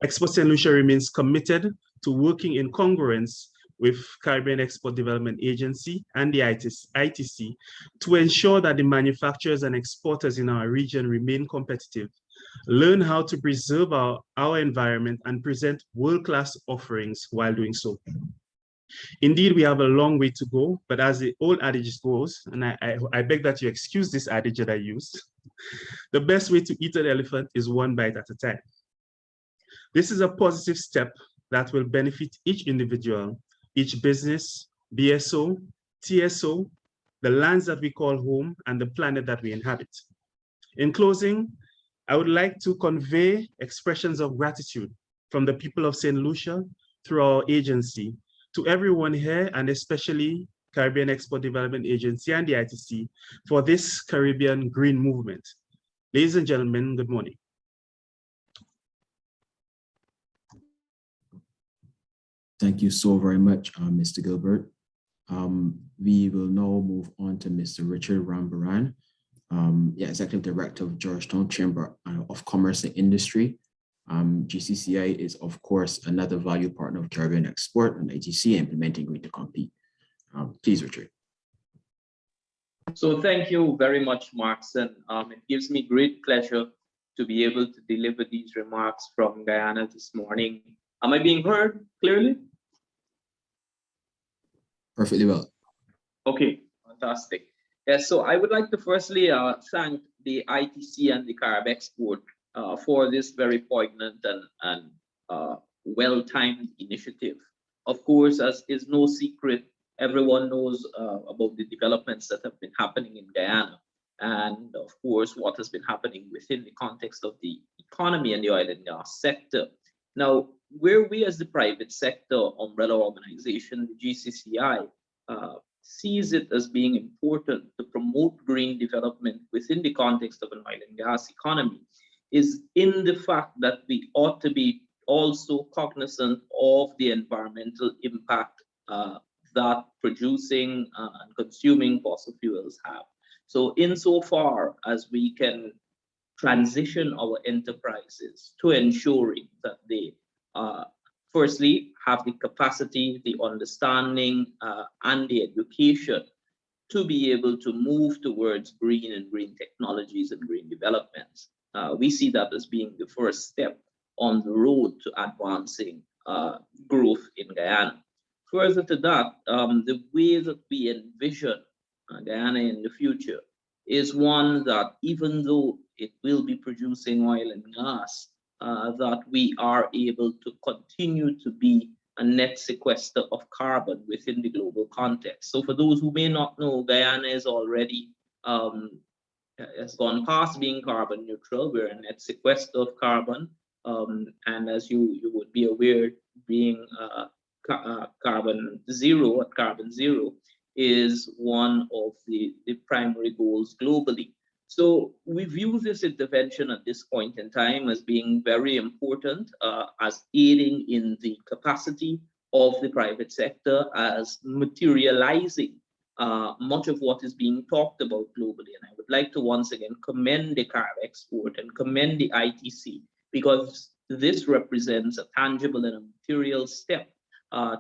Expo St. Lucia remains committed to working in congruence with Caribbean Export Development Agency and the ITC to ensure that the manufacturers and exporters in our region remain competitive, learn how to preserve our environment, and present world-class offerings while doing so. Indeed, we have a long way to go, but as the old adage goes, and I beg that you excuse this adage that I used, the best way to eat an elephant is one bite at a time. This is a positive step that will benefit each individual, each business, BSO, TSO, the lands that we call home, and the planet that we inhabit. In closing, I would like to convey expressions of gratitude from the people of St. Lucia through our agency to everyone here, and especially Caribbean Export Development Agency and the ITC for this Caribbean green movement. Ladies and gentlemen, good morning. Thank you so very much, Mr. Gilbert. We will now move on to Mr. Richard Rambaran, Executive Director of Georgetown Chamber of Commerce and Industry. GCCI is, of course, another value partner of Caribbean Export and ITC implementing GreenToCompete. Please, Richard. So thank you very much, Marks, and it gives me great pleasure to be able to deliver these remarks from Guyana this morning. Am I being heard clearly? Perfectly well. Okay, fantastic. Yes, so I would like to firstly thank the ITC and the Carib Export for this very poignant and well-timed initiative. Of course, as is no secret, everyone knows about the developments that have been happening in Guyana, and of course, what has been happening within the context of the economy and the oil and gas sector. Now, where we as the private sector umbrella organization, the GCCI, sees it as being important to promote green development within the context of an oil and gas economy is in the fact that we ought to be also cognizant of the environmental impact that producing and consuming fossil fuels have. So insofar as we can transition our enterprises to ensuring that they firstly have the capacity, the understanding, and the education to be able to move towards green and green technologies and green developments. We see that as being the first step on the road to advancing growth in Guyana. Further to that, the way that we envision Guyana in the future is one that even though it will be producing oil and gas, that we are able to continue to be a net sequester of carbon within the global context. So for those who may not know, Guyana is already has gone past being carbon neutral. We're a net sequester of carbon, and as you would be aware, being carbon zero is one of the primary goals globally. So we view this intervention at this point in time as being very important, as aiding in the capacity of the private sector, as materializing much of what is being talked about globally. And I would like to once again commend the Carib Export and commend the ITC, because this represents a tangible and a material step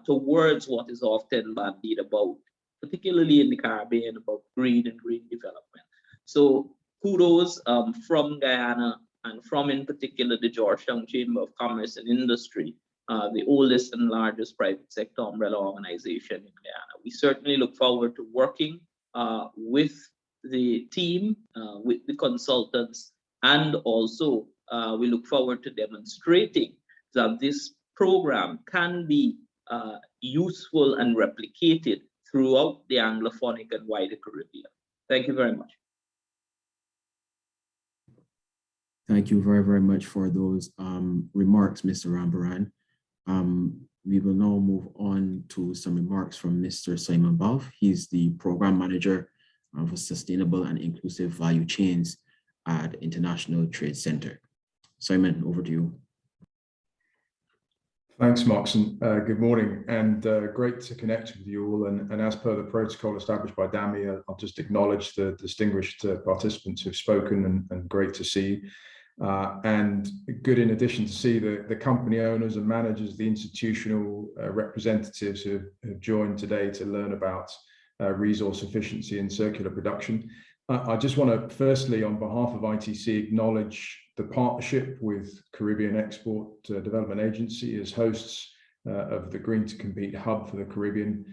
towards what is often bandied about, particularly in the Caribbean, about green and green development. So kudos from Guyana and from, in particular, the Georgetown Chamber of Commerce and Industry, the oldest and largest private sector umbrella organization in Guyana. We certainly look forward to working with the team, with the consultants, and also we look forward to demonstrating that this program can be useful and replicated throughout the Anglophonic and wider Caribbean. Thank you very much. Thank you very, very much for those remarks, Mr. Rambaran. We will now move on to some remarks from Mr. Simon Balf. He's the Program Manager for Sustainable and Inclusive Value Chains at International Trade Center. Simon, over to you. Thanks, Moxon. Good morning, and great to connect with you all. And as per the protocol established by Dami, I'll just acknowledge the distinguished participants who've spoken, and great to see. and good in addition to see the company owners and managers, the institutional representatives who have joined today to learn about resource efficiency and circular production. I just want to firstly, on behalf of ITC, acknowledge the partnership with Caribbean Export Development Agency as hosts of the GreenToCompete Hub for the Caribbean.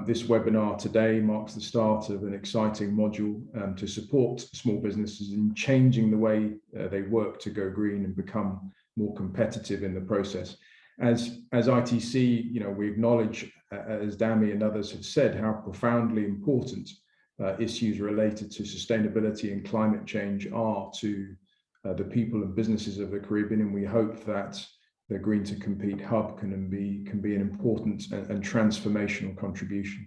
This webinar today marks the start of an exciting module to support small businesses in changing the way they work to go green and become more competitive in the process. As ITC, we acknowledge, as Dami and others have said, how profoundly important issues related to sustainability and climate change are to the people and businesses of the Caribbean, and we hope that the GreenToCompete Hub can be an important and transformational contribution.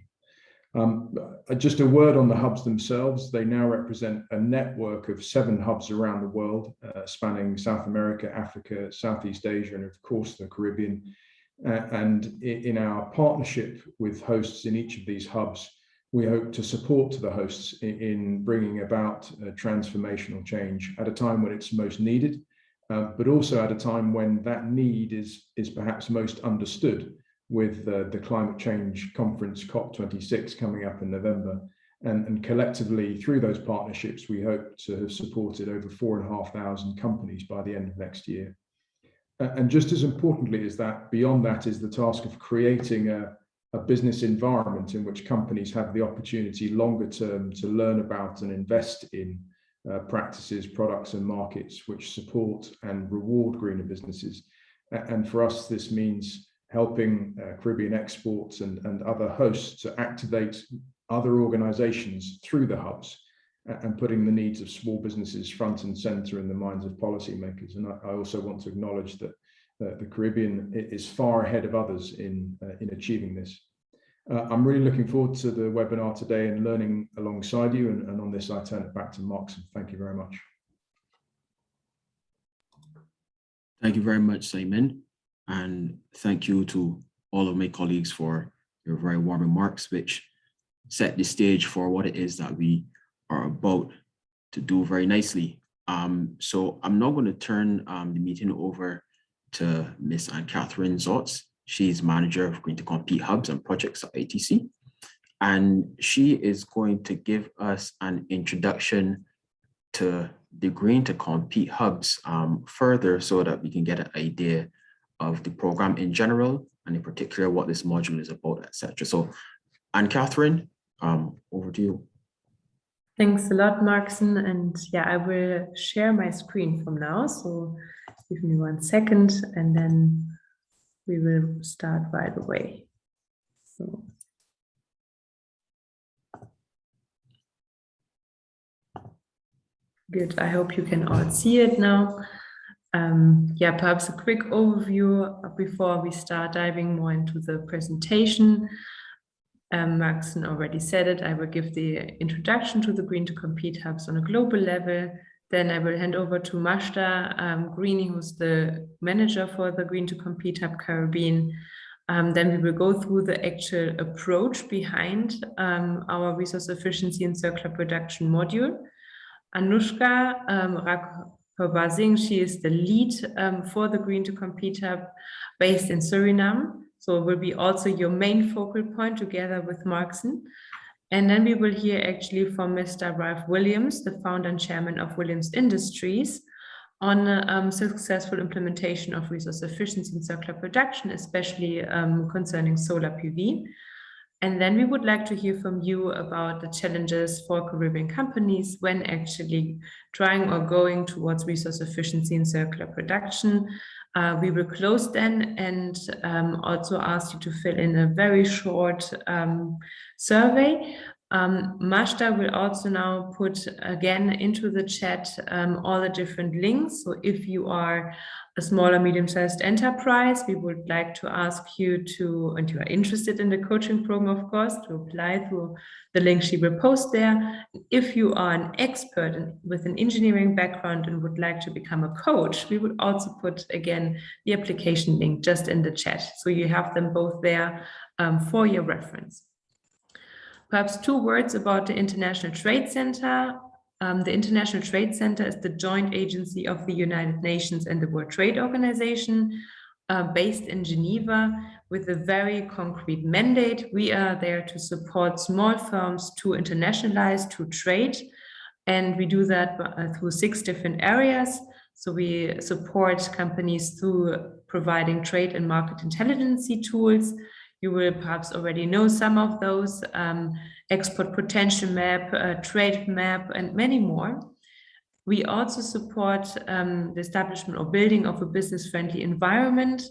Just a word on the hubs themselves. They now represent a network of 7 hubs around the world, spanning South America, Africa, Southeast Asia, and of course the Caribbean. And in our partnership with hosts in each of these hubs, we hope to support the hosts in bringing about transformational change at a time when it's most needed, but also at a time when that need is perhaps most understood, with the climate change conference COP26 coming up in November. And collectively, through those partnerships, we hope to have supported over 4,500 companies by the end of next year. And just as importantly as that, beyond that is the task of creating a business environment in which companies have the opportunity longer term to learn about and invest in practices, products and markets which support and reward greener businesses. And for us, this means helping Caribbean Exports and other hosts to activate other organizations through the hubs and putting the needs of small businesses front and center in the minds of policymakers. And I also want to acknowledge that the Caribbean is far ahead of others in achieving this. I'm really looking forward to the webinar today and learning alongside you. And on this, I turn it back to Mark. Thank you very much. Thank you very much, Simon. And thank you to all of my colleagues for your very warm remarks, which set the stage for what it is that we are about to do very nicely. So I'm now going to turn the meeting over to Ms. Anne-Catherine Zotz. She's manager of GreenToCompete Hubs and projects at ITC. And she is going to give us an introduction to the GreenToCompete Hubs further, so that we can get an idea of the program in general, and in particular what this module is about, etc. So Anne-Catherine, over to you. Thanks a lot, Markson. And yeah, I will share my screen from now. So give me 1 second and then we will start right away. So. Good, I hope you can all see it now. Yeah, perhaps a quick overview before we start diving more into the presentation. Markson already said it. I will give the introduction to the GreenToCompete Hubs on a global level. Then I will hand over to Mazda Greeny, who's the manager for the GreenToCompete Hub Caribbean. Then we will go through the actual approach behind our resource efficiency and circular production module. Anushka Raghava, she is the lead for the GreenToCompete Hub based in Suriname. So it will be also your main focal point together with Markson. And then we will hear actually from Mr. Ralph Williams, the founder and chairman of Williams Industries, on successful implementation of resource efficiency and circular production, especially concerning solar PV. And then we would like to hear from you about the challenges for Caribbean companies when actually trying or going towards resource efficiency and circular production. We will close then and also ask you to fill in a very short survey. Mazda will also now put again into the chat all the different links. So if you are a small or medium-sized enterprise, we would like to ask you to, and you are interested in the coaching program, of course, to apply through the link she will post there. If you are an expert with an engineering background and would like to become a coach, we would also put again the application link just in the chat. So you have them both there for your reference. Perhaps 2 words about the International Trade Center. The International Trade Center is the joint agency of the United Nations and the World Trade Organization, based in Geneva, with a very concrete mandate. We are there to support small firms to internationalize, to trade, and we do that through 6 different areas. So we support companies through providing trade and market intelligence tools. You will perhaps already know some of those, export potential map, trade map, and many more. We also support the establishment or building of a business-friendly environment,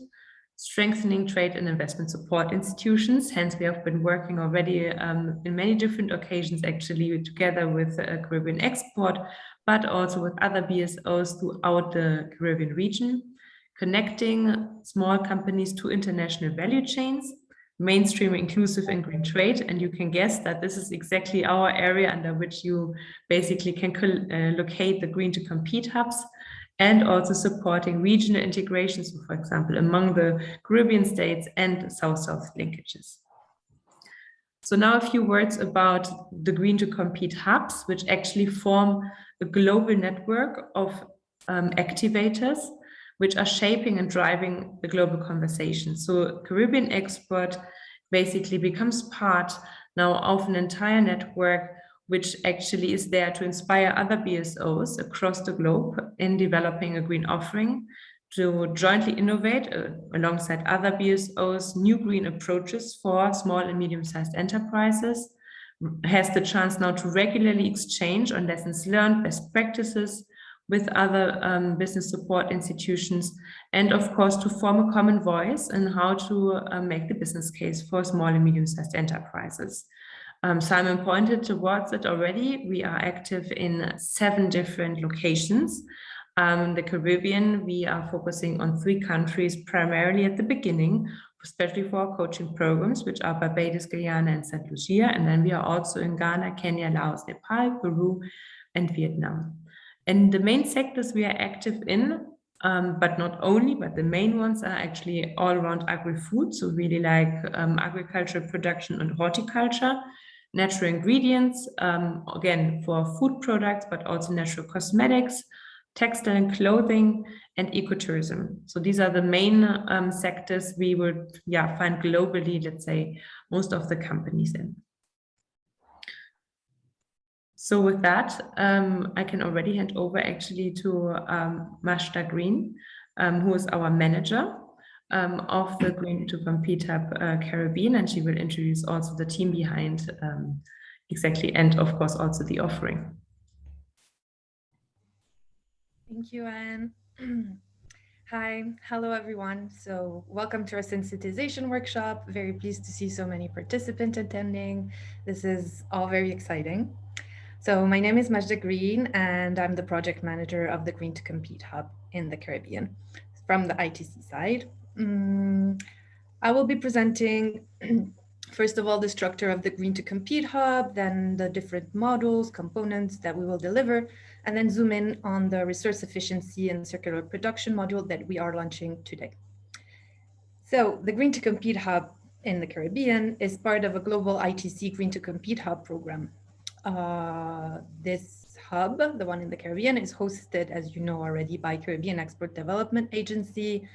strengthening trade and investment support institutions. Hence, we have been working already in many different occasions, actually, together with Caribbean Export, but also with other BSOs throughout the Caribbean region, connecting small companies to international value chains, mainstream, inclusive, and green trade. And you can guess that this is exactly our area under which you basically can locate the GreenToCompete hubs, and also supporting regional integrations, so for example, among the Caribbean states and South-South linkages. So now a few words about the GreenToCompete hubs, which actually form a global network of activators, which are shaping and driving the global conversation. So Caribbean Export basically becomes part now of an entire network which actually is there to inspire other BSOs across the globe in developing a green offering, to jointly innovate alongside other BSOs new green approaches for small and medium-sized enterprises, has the chance now to regularly exchange on lessons learned, best practices with other business support institutions, and of course to form a common voice in how to make the business case for small and medium-sized enterprises. Simon pointed towards it already. We are active in 7 different locations. The Caribbean, we are focusing on 3 countries, primarily at the beginning, especially for our coaching programs, which are Barbados, Guyana, and St. Lucia. And then we are also in Ghana, Kenya, Laos, Nepal, Peru, and Vietnam. And the main sectors we are active in, but not only, but the main ones are actually all around agri-food. So really like agricultural production and horticulture, natural ingredients, again, for food products, but also natural cosmetics, textile and clothing, and ecotourism. So these are the main sectors we would find globally, let's say, most of the companies in. So with that, I can already hand over actually to Majda Green, who is our manager of the GreenToCompete Hub Caribbean, and she will introduce also the team behind exactly, and of course also the offering. Thank you, Anne. Hi, hello everyone. So welcome to our Sensitization Workshop. Very pleased to see so many participants attending. This is all very exciting. So my name is Majda Green, and I'm the project manager of the GreenToCompete Hub in the Caribbean from the ITC side. I will be presenting, first of all, the structure of the GreenToCompete Hub, then the different modules, components that we will deliver, and then zoom in on the resource efficiency and circular production module that we are launching today. So the GreenToCompete Hub in the Caribbean is part of a global ITC GreenToCompete Hub program. This hub, the one in the Caribbean, is hosted, as you know already, by Caribbean Export Development Agency,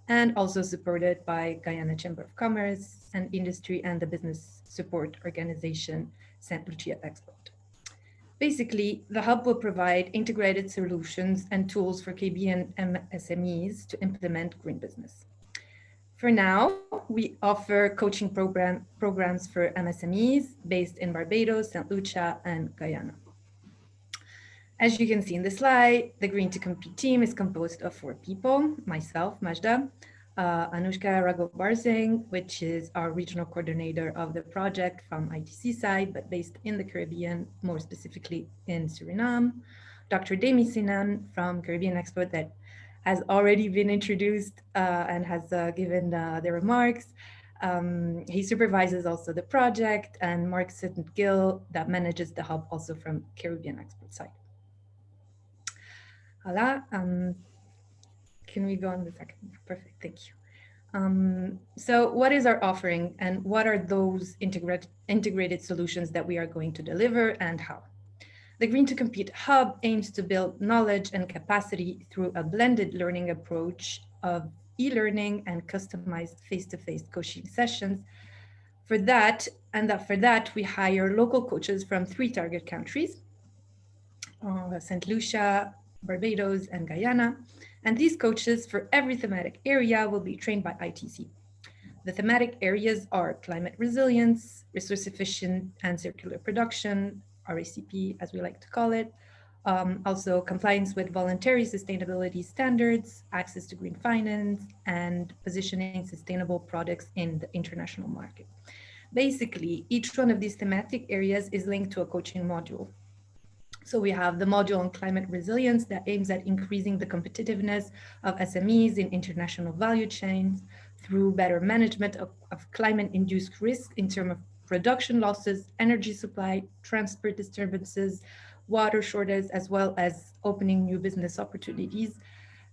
and also supported by Guyana Chamber of Commerce and Industry and the business support organization, St. Lucia Export. Basically, the hub will provide integrated solutions and tools for Caribbean MSMEs to implement green business. For now, we offer coaching programs for MSMEs based in Barbados, St. Lucia, and Guyana. As you can see in the slide, the GreenToCompete team is composed of 4 people: myself, Majda, Anushka Raghav-Barsingh, which is our regional coordinator of the project from ITC side, but based in the Caribbean, more specifically in Suriname, Dr. Demi Sinan from Caribbean Export that has already been introduced and has given the remarks. He supervises also the project, and Mark Sutton-Gill that manages the hub also from Caribbean Export side. Hola, can we go on the second? Perfect, thank you. So what is our offering, and what are those integrated solutions that we are going to deliver, and how? The GreenToCompete Hub aims to build knowledge and capacity through a blended learning approach of e-learning and customized face-to-face coaching sessions. For that, we hire local coaches from 3 target countries, St. Lucia, Barbados, and Guyana. And these coaches for every thematic area will be trained by ITC. The thematic areas are climate resilience, resource efficient and circular production, RECP as we like to call it, also compliance with voluntary sustainability standards, access to green finance, and positioning sustainable products in the international market. Basically, each one of these thematic areas is linked to a coaching module. So we have the module on climate resilience that aims at increasing the competitiveness of SMEs in international value chains through better management of climate-induced risk in terms of production losses, energy supply, transport disturbances, water shortage, as well as opening new business opportunities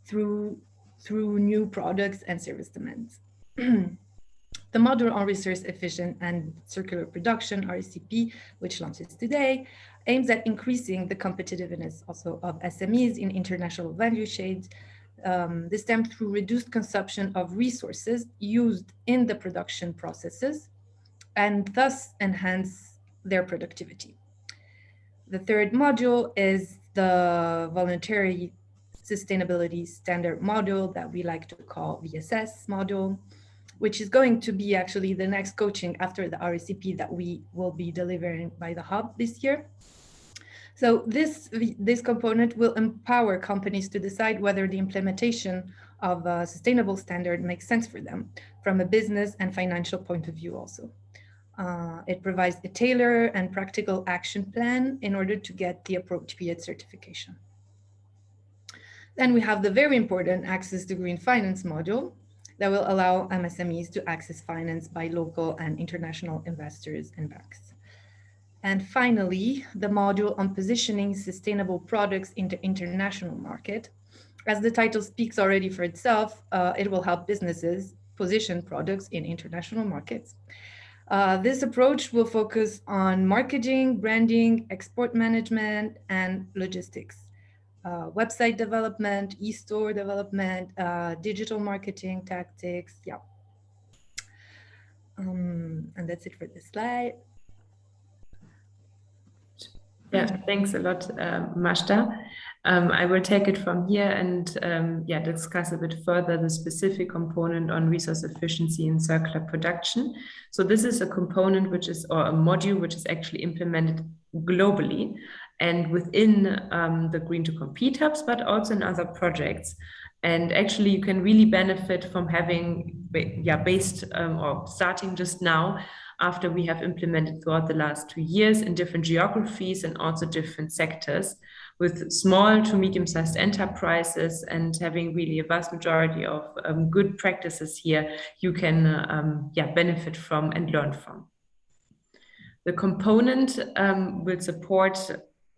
through new products and service demands. The module on resource efficient and circular production, RCP, which launches today, aims at increasing the competitiveness also of SMEs in international value chains. This stems through reduced consumption of resources used in the production processes and thus enhance their productivity. The third module is the Voluntary Sustainability Standard module that we like to call VSS module, which is going to be actually the next coaching after the RECP that we will be delivering by the Hub this year. So this component will empower companies to decide whether the implementation of a sustainable standard makes sense for them from a business and financial point of view also. It provides a tailored and practical action plan in order to get the appropriate certification. Then we have the very important access to green finance module that will allow MSMEs to access finance by local and international investors and banks. And finally, the module on positioning sustainable products in the international market. As the title speaks already for itself, it will help businesses position products in international markets. This approach will focus on marketing, branding, export management, and logistics. Website development, e-store development, digital marketing tactics, yeah. And that's it for this slide. Yeah, thanks a lot, Majda. I will take it from here and discuss a bit further the specific component on resource efficiency and circular production. So this is a component or a module which is actually implemented globally and within the GreenToCompete hubs, but also in other projects. And actually you can really benefit from having, or starting just now, after we have implemented throughout the last 2 years in different geographies and also different sectors with small to medium-sized enterprises and having really a vast majority of good practices here you can benefit from and learn from. The component will support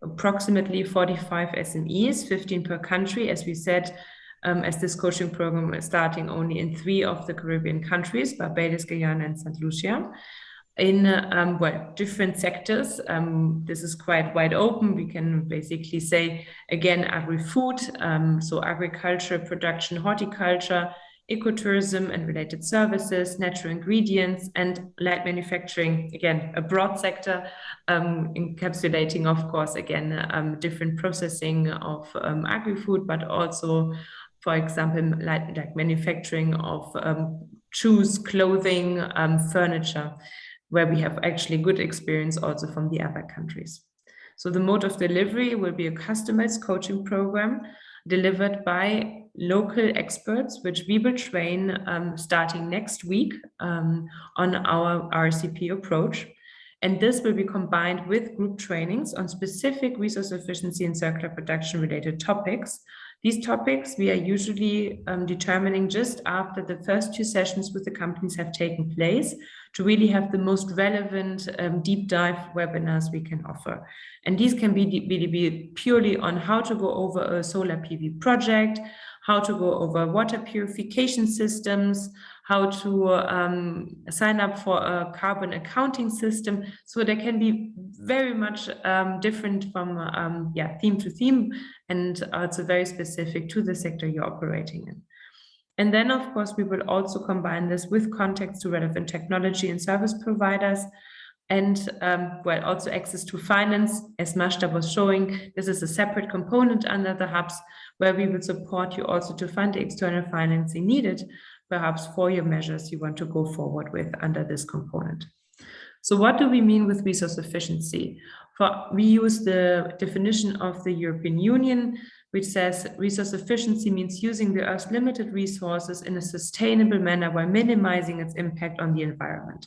approximately 45 SMEs, 15 per country, as we said, as this coaching program is starting only in 3 of the Caribbean countries, Barbados, Guyana, and St. Lucia. In different sectors. This is quite wide open. We can basically say, again, agri-food, so agriculture, production, horticulture, ecotourism and related services, natural ingredients, and light manufacturing, again, a broad sector, encapsulating, of course, again, different processing of agri-food, but also, for example, like manufacturing of shoes, clothing, furniture, where we have actually good experience also from the other countries. So the mode of delivery will be a customized coaching program delivered by local experts, which we will train starting next week on our RCP approach. And this will be combined with group trainings on specific resource efficiency and circular production related topics. These topics we are usually determining just after the first 2 sessions with the companies have taken place to really have the most relevant deep dive webinars we can offer. And these can be purely on how to go over a solar PV project, how to go over water purification systems, how to sign up for a carbon accounting system. So they can be very much different from theme to theme, and also very specific to the sector you're operating in. And then, of course, we will also combine this with context to relevant technology and service providers, and also access to finance. As Majda was showing, this is a separate component under the hubs, where we will support you also to fund the external financing needed, perhaps for your measures you want to go forward with under this component. So what do we mean with resource efficiency? We use the definition of the European Union, which says resource efficiency means using the Earth's limited resources in a sustainable manner while minimizing its impact on the environment.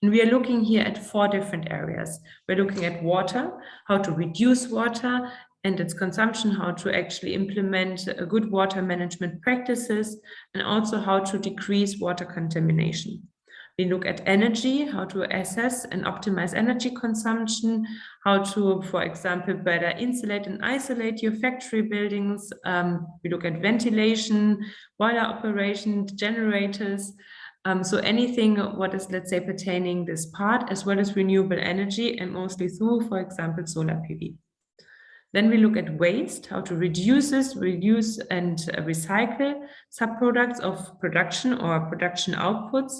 And we are looking here at 4 different areas. We're looking at water, how to reduce water and its consumption, how to actually implement good water management practices, and also how to decrease water contamination. We look at energy, how to assess and optimize energy consumption, how to, for example, better insulate and isolate your factory buildings. We look at ventilation, boiler operation, generators. So anything what is, let's say, pertaining this part, as well as renewable energy, and mostly through, for example, solar PV. Then we look at waste, how to reduce and recycle subproducts of production or production outputs,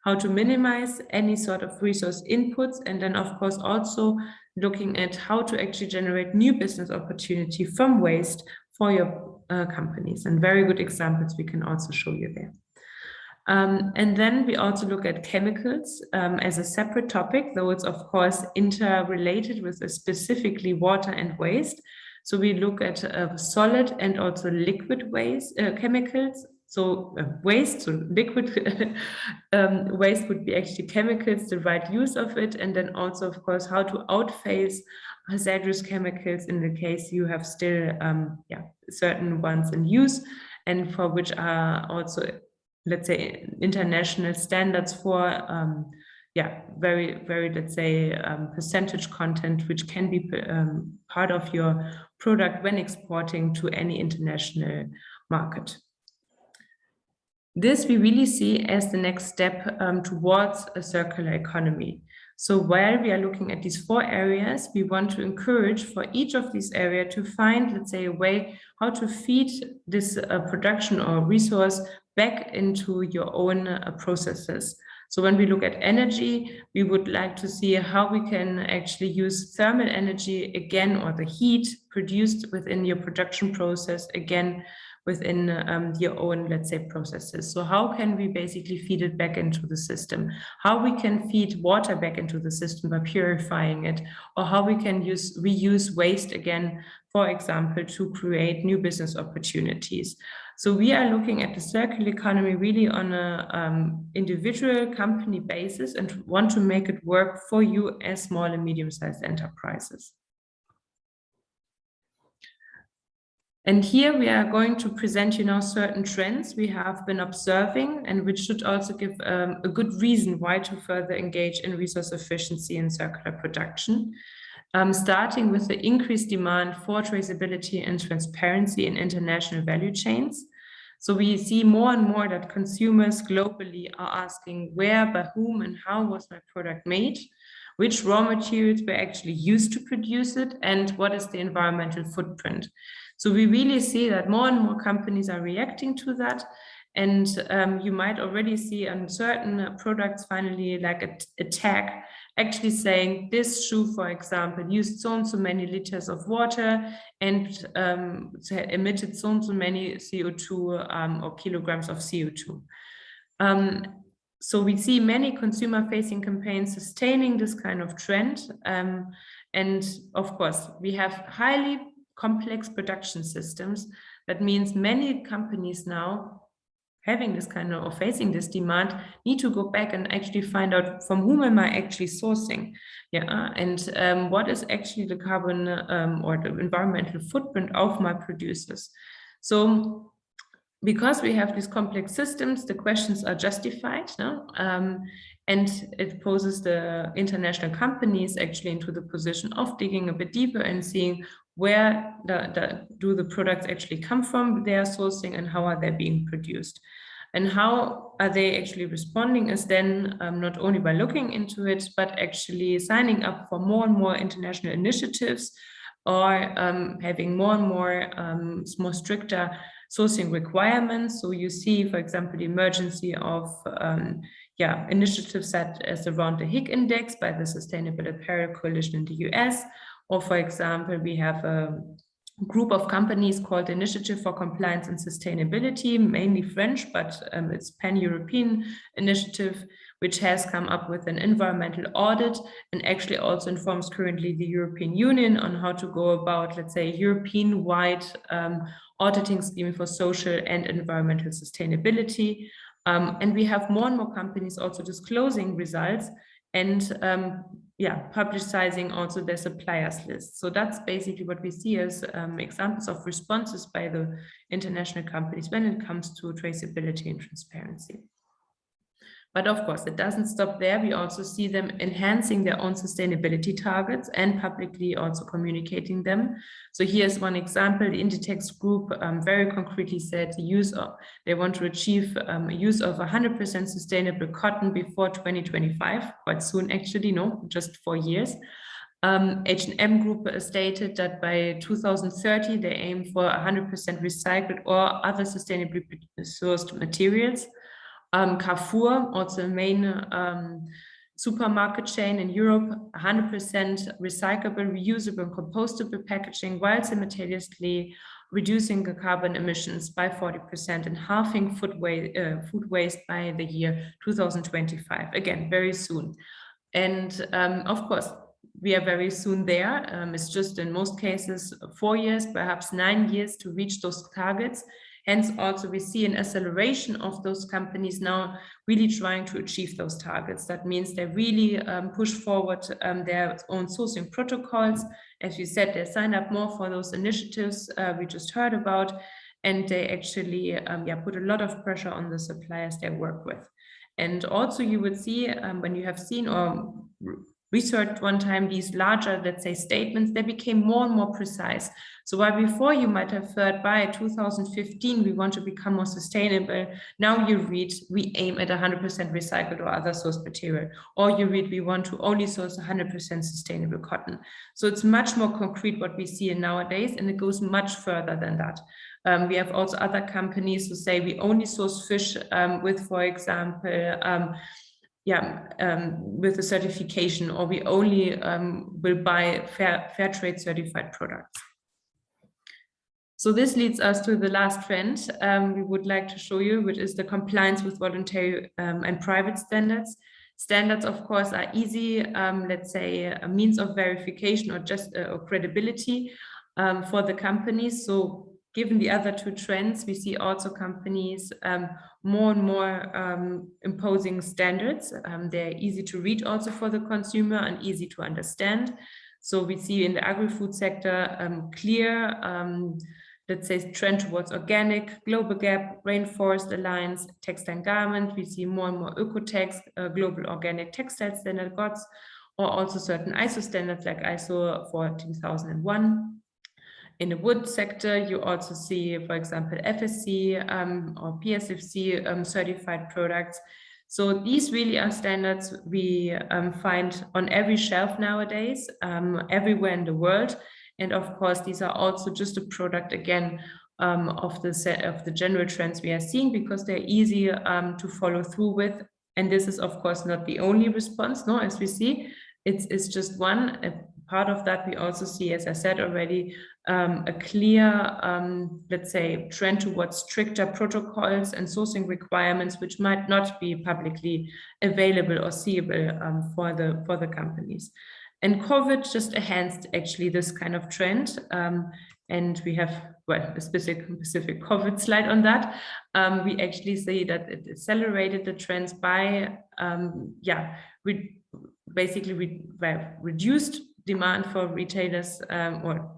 how to minimize any sort of resource inputs, and then, of course, also looking at how to actually generate new business opportunity from waste for your companies. And very good examples we can also show you there. And then we also look at chemicals as a separate topic, though it's of course interrelated with specifically water and waste. So we look at solid and also liquid waste chemicals. So waste, so liquid waste would be actually chemicals, the right use of it, and then also, of course, how to outphase hazardous chemicals in the case you have still certain ones in use, and for which are also, let's say, international standards for very let's say percentage content which can be part of your product when exporting to any international market. This we really see as the next step towards a circular economy. So while we are looking at these 4 areas, we want to encourage for each of these areas to find, let's say, a way how to feed this production or resource back into your own processes. So when we look at energy, we would like to see how we can actually use thermal energy again, or the heat produced within your production process again within your own, let's say, processes. So how can we basically feed it back into the system? How we can feed water back into the system by purifying it, or how we can reuse waste again, for example, to create new business opportunities. So we are looking at the circular economy really on a individual company basis and want to make it work for you as small and medium-sized enterprises. And here we are going to present, certain trends we have been observing, and which should also give a good reason why to further engage in resource efficiency and circular production. Starting with the increased demand for traceability and transparency in international value chains. So we see more and more that consumers globally are asking where, by whom, and how was my product made, which raw materials were actually used to produce it, and what is the environmental footprint. So we really see that more and more companies are reacting to that. And you might already see on certain products, finally, like a tag actually saying this shoe, for example, used so and so many liters of water and emitted so and so many CO2 or kilograms of CO2. So we see many consumer-facing campaigns sustaining this kind of trend. And of course, we have highly complex production systems. That means many companies now having this kind of, or facing this demand, need to go back and actually find out from whom am I actually sourcing, and what is actually the carbon or the environmental footprint of my producers. So because we have these complex systems, the questions are justified, no? And it poses the international companies actually into the position of digging a bit deeper and seeing where do the products actually come from, their sourcing, and how are they being produced. And how are they actually responding is then not only by looking into it, but actually signing up for more and more international initiatives, or having more and more stricter sourcing requirements. So you see, for example, the emergency of initiatives such as around the HIG index by the Sustainable Apparel Coalition in the US, or for example, we have a group of companies called the Initiative for Compliance and Sustainability, mainly French, but it's pan-European initiative, which has come up with an environmental audit and actually also informs currently the European Union on how to go about, let's say, European-wide auditing scheme for social and environmental sustainability. And we have more and more companies also disclosing results and publicizing also their suppliers list. So that's basically what we see as examples of responses by the international companies when it comes to traceability and transparency. But of course, it doesn't stop there. We also see them enhancing their own sustainability targets and publicly also communicating them. So here's one example. The Inditex Group very concretely said they want to achieve a use of 100% sustainable cotton before 2025, quite soon actually, no, just 4 years. H&M Group stated that by 2030, they aim for 100% recycled or other sustainably sourced materials. Carrefour, also a main supermarket chain in Europe, 100% recyclable, reusable, and compostable packaging, while simultaneously reducing the carbon emissions by 40% and halving food waste by the year 2025. Again, very soon. And of course, we are very soon there. It's just in most cases 4 years, perhaps 9 years to reach those targets. Hence, also we see an acceleration of those companies now really trying to achieve those targets. That means they really push forward their own sourcing protocols. As you said, they sign up more for those initiatives we just heard about, and they actually put a lot of pressure on the suppliers they work with. And also you would see when you have seen or researched one time these larger, let's say, statements, they became more and more precise. So while before you might have heard by 2015, we want to become more sustainable, now you read, we aim at 100% recycled or other sourced material, or you read, we want to only source 100% sustainable cotton. So it's much more concrete what we see nowadays, and it goes much further than that. We have also other companies who say we only source fish with, for example, with a certification, or we only will buy fair trade certified products. So this leads us to the last trend we would like to show you, which is the compliance with voluntary and private standards. Standards, of course, are easy, let's say, a means of verification or just credibility for the companies. So given the other two trends, we see also companies more and more imposing standards. They're easy to read also for the consumer and easy to understand. So we see in the agri-food sector clear, let's say, trend towards organic, Global Gap, Rainforest Alliance, Textile and Garment. We see more and more Ökotex, Global Organic Textile Standard, GOTS, or also certain ISO standards like ISO 14001. In the wood sector, you also see, for example, FSC or PSFC certified products. So these really are standards we find on every shelf nowadays, everywhere in the world. And of course, these are also just a product, again, of the general trends we are seeing, because they're easy to follow through with. And this is, of course, not the only response, no, as we see. It's just one. Part of that we also see, as I said already, a clear, let's say, trend towards stricter protocols and sourcing requirements, which might not be publicly available or seeable for the companies. And COVID just enhanced actually this kind of trend. And we have, well, a specific COVID slide on that. We actually see that it accelerated the trends by, basically reduced demand for retailers or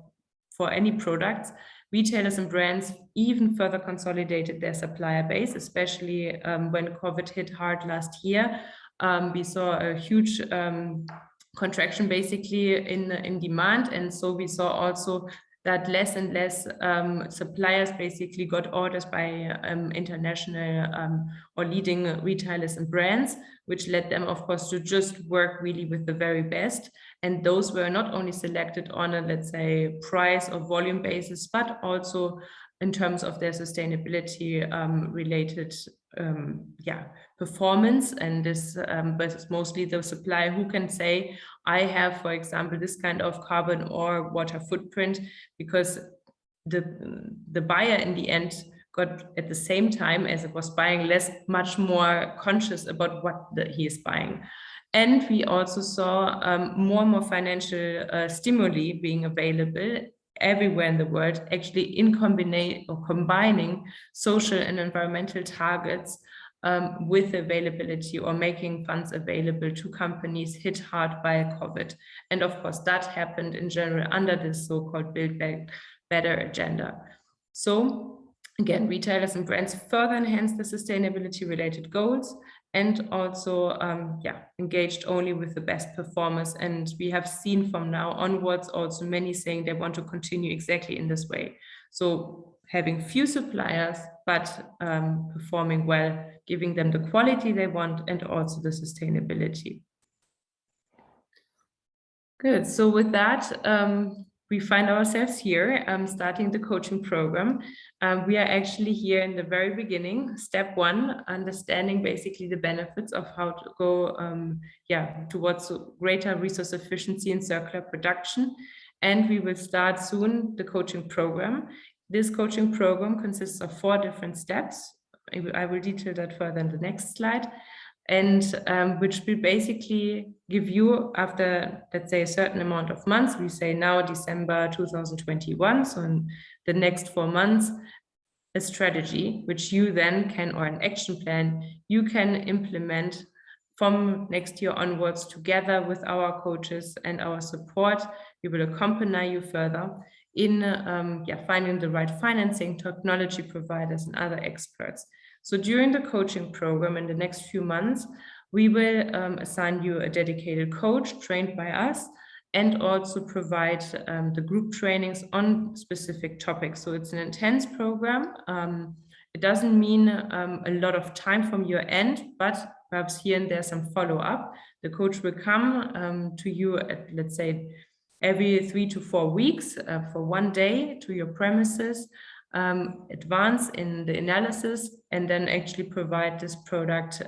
for any products, Retailers and brands even further consolidated their supplier base, especially when COVID hit hard last year. We saw a huge contraction basically in demand. And so we saw also that less and less suppliers basically got orders by international or leading retailers and brands, which led them, of course, to just work really with the very best. And those were not only selected on a, let's say, price or volume basis, but also in terms of their sustainability related performance. And this but it's mostly the supplier who can say, I have, for example, this kind of carbon or water footprint, because the buyer in the end got at the same time as it was buying much more conscious about what he is buying. And we also saw more and more financial stimuli being available everywhere in the world, actually in combining social and environmental targets with availability or making funds available to companies hit hard by COVID. And of course, that happened in general under this so-called Build Back Better agenda. So again, retailers and brands further enhanced the sustainability related goals and also engaged only with the best performers. And we have seen from now onwards also many saying they want to continue exactly in this way. So having few suppliers, but performing well, giving them the quality they want and also the sustainability. Good, so with that, we find ourselves here starting the coaching program. We are actually here in the very beginning. Step one, understanding basically the benefits of how to go towards greater resource efficiency and circular production. And we will start soon the coaching program. This coaching program consists of 4 different steps. I will detail that further in the next slide. And which will basically give you, after, let's say, a certain amount of months, we say now December 2021, so in the next 4 months, a strategy which you then can, or an action plan, you can implement from next year onwards together with our coaches and our support. We will accompany you further in finding the right financing, technology providers and other experts. So during the coaching program in the next few months, we will assign you a dedicated coach trained by us and also provide the group trainings on specific topics. So it's an intense program. It doesn't mean a lot of time from your end, but perhaps here and there some follow-up. The coach will come to you at, let's say, every 3 to 4 weeks for 1 day to your premises, advance in the analysis, and then actually provide this product,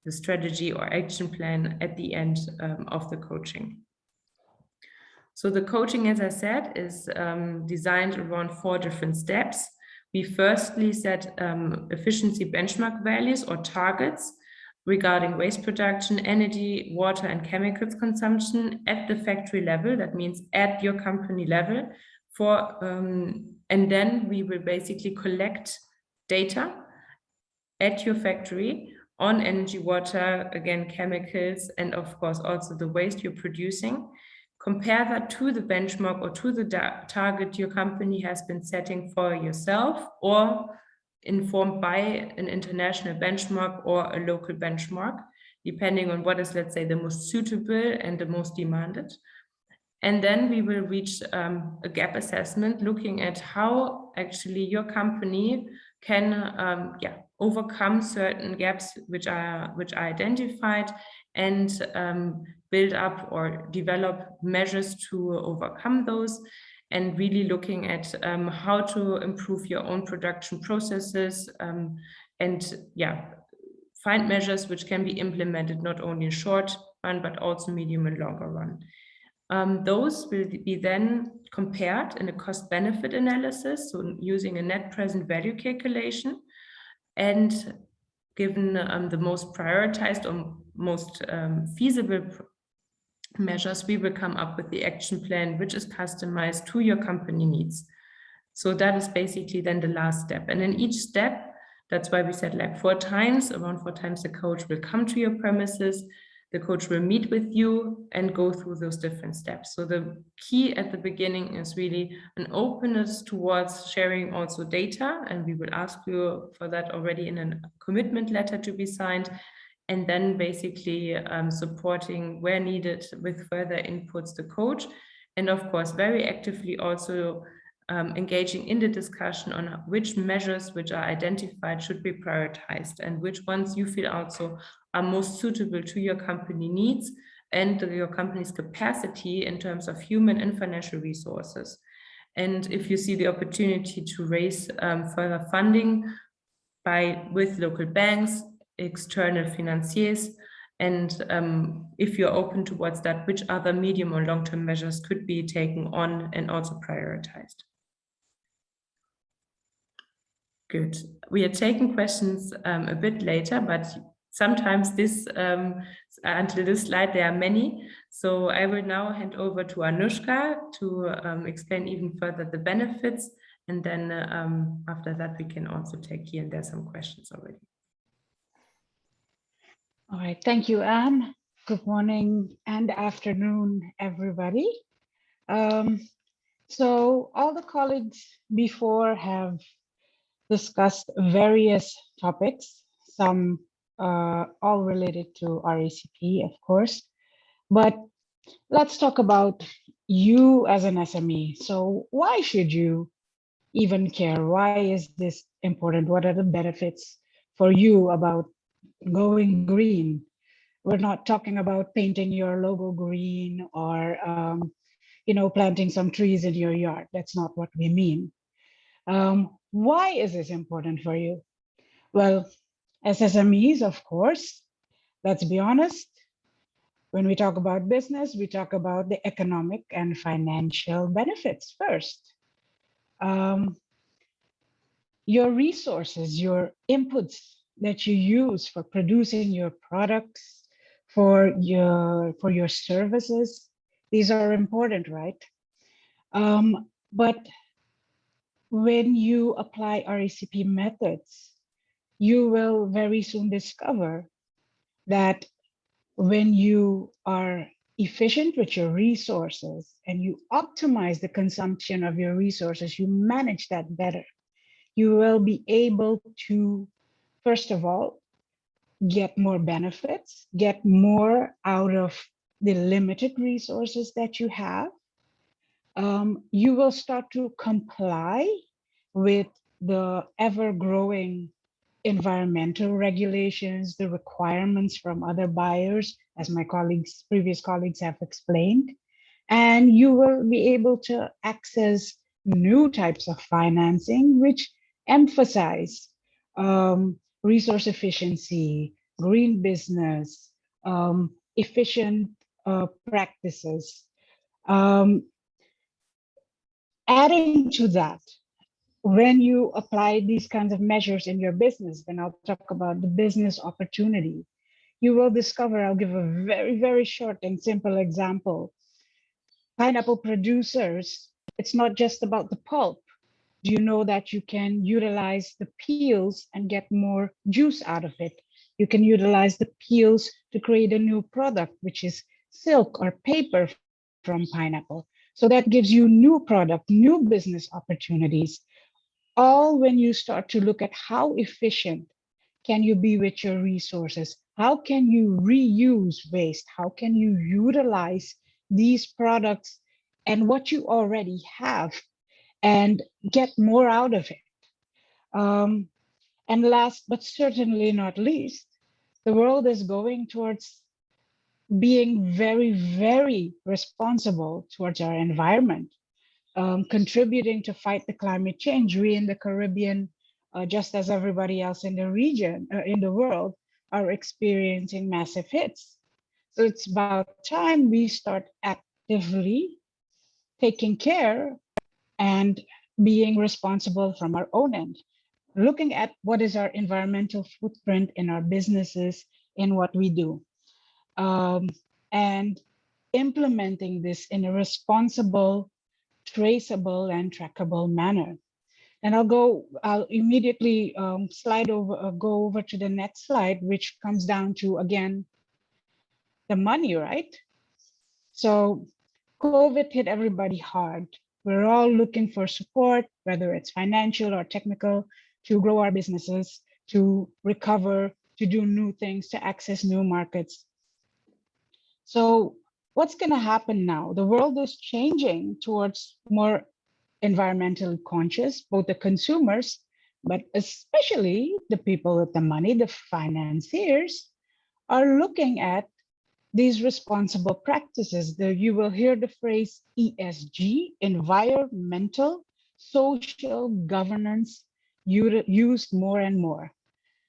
the strategy or action plan at the end of the coaching. So the coaching, as I said, is designed around 4 different steps. We firstly set efficiency benchmark values or targets regarding waste production, energy, water, and chemicals consumption at the factory level. That means at your company level. And then we will basically collect data at your factory on energy, water, again, chemicals, and of course also the waste you're producing. Compare that to the benchmark or to the target your company has been setting for yourself, or informed by an international benchmark or a local benchmark, depending on what is, let's say, the most suitable and the most demanded. And then we will reach a gap assessment, looking at how actually your company can overcome certain gaps which are identified, and build up or develop measures to overcome those, and really looking at how to improve your own production processes, and find measures which can be implemented not only in short run but also medium and longer run. Those will be then compared in a cost-benefit analysis, so using a net present value calculation, and given the most prioritized or most feasible measures, we will come up with the action plan, which is customized to your company needs. So that is basically then the last step. And in each step, that's why we said like 4 times, around 4 times the coach will come to your premises, the coach will meet with you and go through those different steps. So the key at the beginning is really an openness towards sharing also data, and we will ask you for that already in a commitment letter to be signed, and then basically supporting where needed with further inputs the coach, and of course very actively also engaging in the discussion on which measures which are identified should be prioritized and which ones you feel also are most suitable to your company needs and your company's capacity in terms of human and financial resources. And if you see the opportunity to raise further funding with local banks, external financiers, and if you're open towards that, which other medium or long-term measures could be taken on and also prioritized. Good. We are taking questions a bit later, but sometimes until this slide, there are many. So I will now hand over to Anushka to explain even further the benefits. And then after that, we can also take here and there some questions already. All right, thank you, Anne. Good morning and afternoon, everybody. So all the colleagues before have discussed various topics, some all related to RECP, of course, but let's talk about you as an SME. So why should you even care? Why is this important? What are the benefits for you about going green? We're not talking about painting your logo green or planting some trees in your yard. That's not what we mean. Why is this important for you? Well, as SMEs, of course, let's be honest, when we talk about business, we talk about the economic and financial benefits first. Your resources, your inputs that you use for producing your products, for your services, these are important, right? But when you apply RECP methods, you will very soon discover that when you are efficient with your resources and you optimize the consumption of your resources, you manage that better. You will be able to, first of all, get more benefits, get more out of the limited resources that you have. You will start to comply with the ever-growing environmental regulations, the requirements from other buyers, as my previous colleagues have explained, and you will be able to access new types of financing, which emphasize resource efficiency, green business, efficient practices. Adding to that, when you apply these kinds of measures in your business, then I'll talk about the business opportunity. You will discover, I'll give a very, very short and simple example. Pineapple producers, it's not just about the pulp. Do you know that you can utilize the peels and get more juice out of it? You can utilize the peels to create a new product, which is silk or paper from pineapple. So that gives you new product, new business opportunities. All when you start to look at how efficient can you be with your resources? How can you reuse waste? How can you utilize these products and what you already have and get more out of it? And last, but certainly not least, the world is going towards being very, very responsible towards our environment, contributing to fight the climate change. We in the Caribbean, just as everybody else in the region, in the world, are experiencing massive hits. So it's about time we start actively taking care and being responsible from our own end, looking at what is our environmental footprint in our businesses, in what we do, and implementing this in a responsible, traceable, and trackable manner. And I'll immediately go over to the next slide, which comes down to, again, the money, right? So COVID hit everybody hard. We're all looking for support, whether it's financial or technical, to grow our businesses, to recover, to do new things, to access new markets. So what's going to happen now? The world is changing towards more environmentally conscious, both the consumers, but especially the people with the money, the financiers, are looking at these responsible practices. You will hear the phrase ESG, environmental, social governance, used more and more.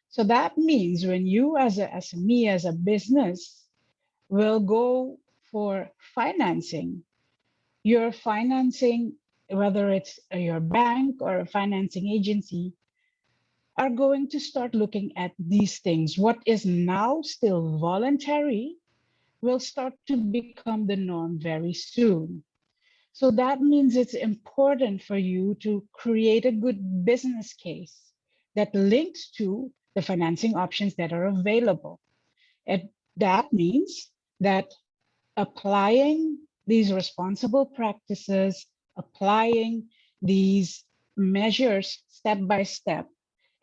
So that means when you as a SME, as a business, will go for financing, your financing, whether it's your bank or a financing agency, are going to start looking at these things. What is now still voluntary will start to become the norm very soon. So that means it's important for you to create a good business case that links to the financing options that are available. And that means that applying these responsible practices, applying these measures step by step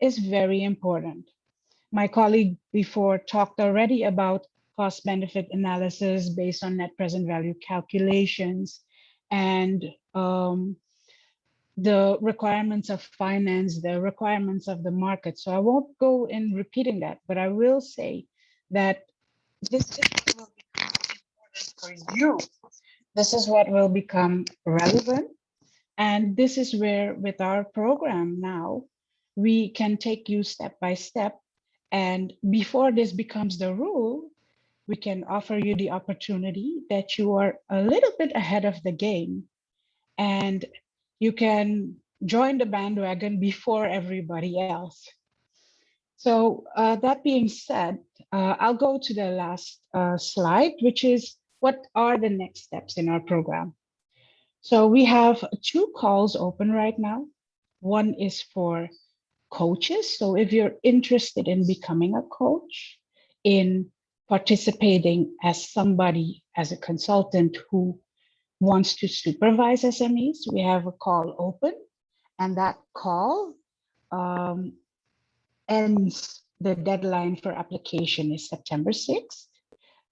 is very important. My colleague before talked already about cost benefit analysis based on net present value calculations and the requirements of finance, the requirements of the market. So I won't go in repeating that, but I will say that this is what will become important for you. This is what will become relevant. And this is where, with our program now, we can take you step by step. And before this becomes the rule, we can offer you the opportunity that you are a little bit ahead of the game and you can join the bandwagon before everybody else. So that being said, I'll go to the last slide, which is what are the next steps in our program? So we have 2 calls open right now. One is for coaches. So if you're interested in becoming a coach, in participating as somebody, as a consultant who wants to supervise SMEs, we have a call open, and that call ends. The deadline for application is September 6th,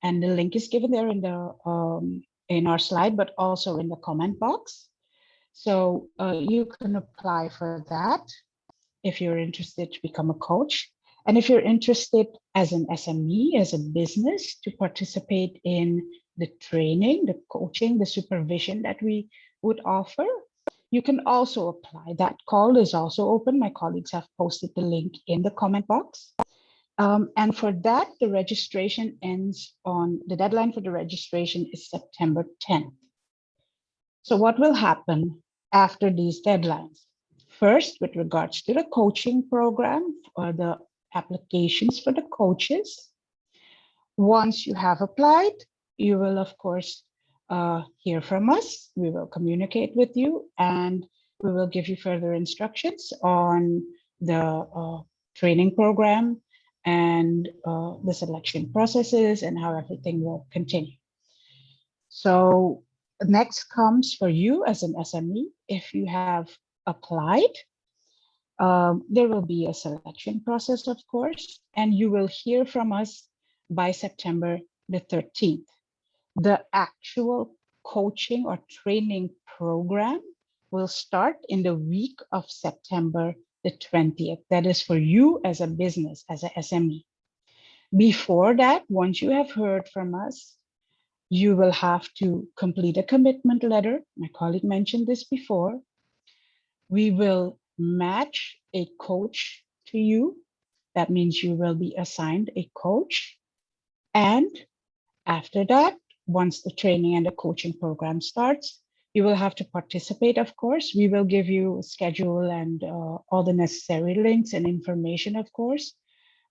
and the link is given there in the in our slide, but also in the comment box. So you can apply for that if you're interested to become a coach. And if you're interested as an SME, as a business, to participate in the training, the coaching, the supervision that we would offer, you can also apply. That call is also open. My colleagues have posted the link in the comment box. And for that, the registration ends on, the deadline for the registration is September 10th. So what will happen after these deadlines? First, with regards to the coaching program or the applications for the coaches, once you have applied, you will, of course, hear from us. We will communicate with you and we will give you further instructions on the training program and the selection processes and how everything will continue. So next comes for you as an SME. If you have applied, there will be a selection process, of course, and you will hear from us by September the 13th. The actual coaching or training program will start in the week of September the 20th. That is for you as a business, as a SME. Before that, once you have heard from us, you will have to complete a commitment letter. My colleague mentioned this before. We will match a coach to you. That means you will be assigned a coach. And after that, once the training and the coaching program starts, you will have to participate, of course. We will give you a schedule and all the necessary links and information, of course.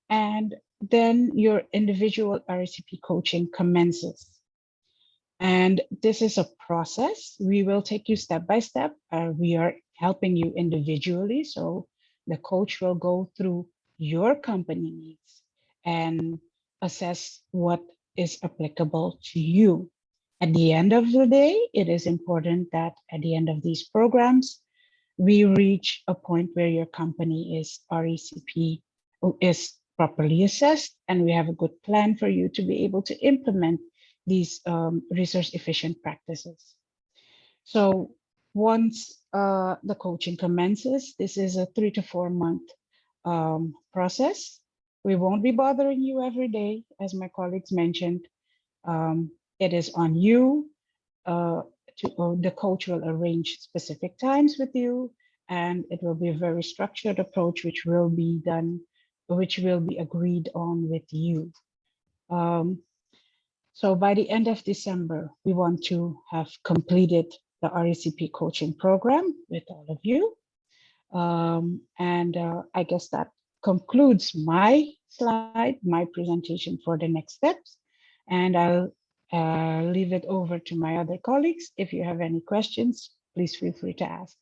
And then your individual RCP coaching commences. And this is a process. We will take you step by step. We are helping you individually. So the coach will go through your company needs and assess what is applicable to you. At the end of the day, it is important that at the end of these programs, we reach a point where your company is RECP, is properly assessed, and we have a good plan for you to be able to implement these resource efficient practices. So once the coaching commences, this is a 3 to 4 month process. We won't be bothering you every day, as my colleagues mentioned. It is on you. The coach will arrange specific times with you, and it will be a very structured approach, which will be agreed on with you. So by the end of December, we want to have completed the RECP coaching program with all of you. I guess that concludes my slide, my presentation for the next steps. And I'll leave it over to my other colleagues. If you have any questions, please feel free to ask.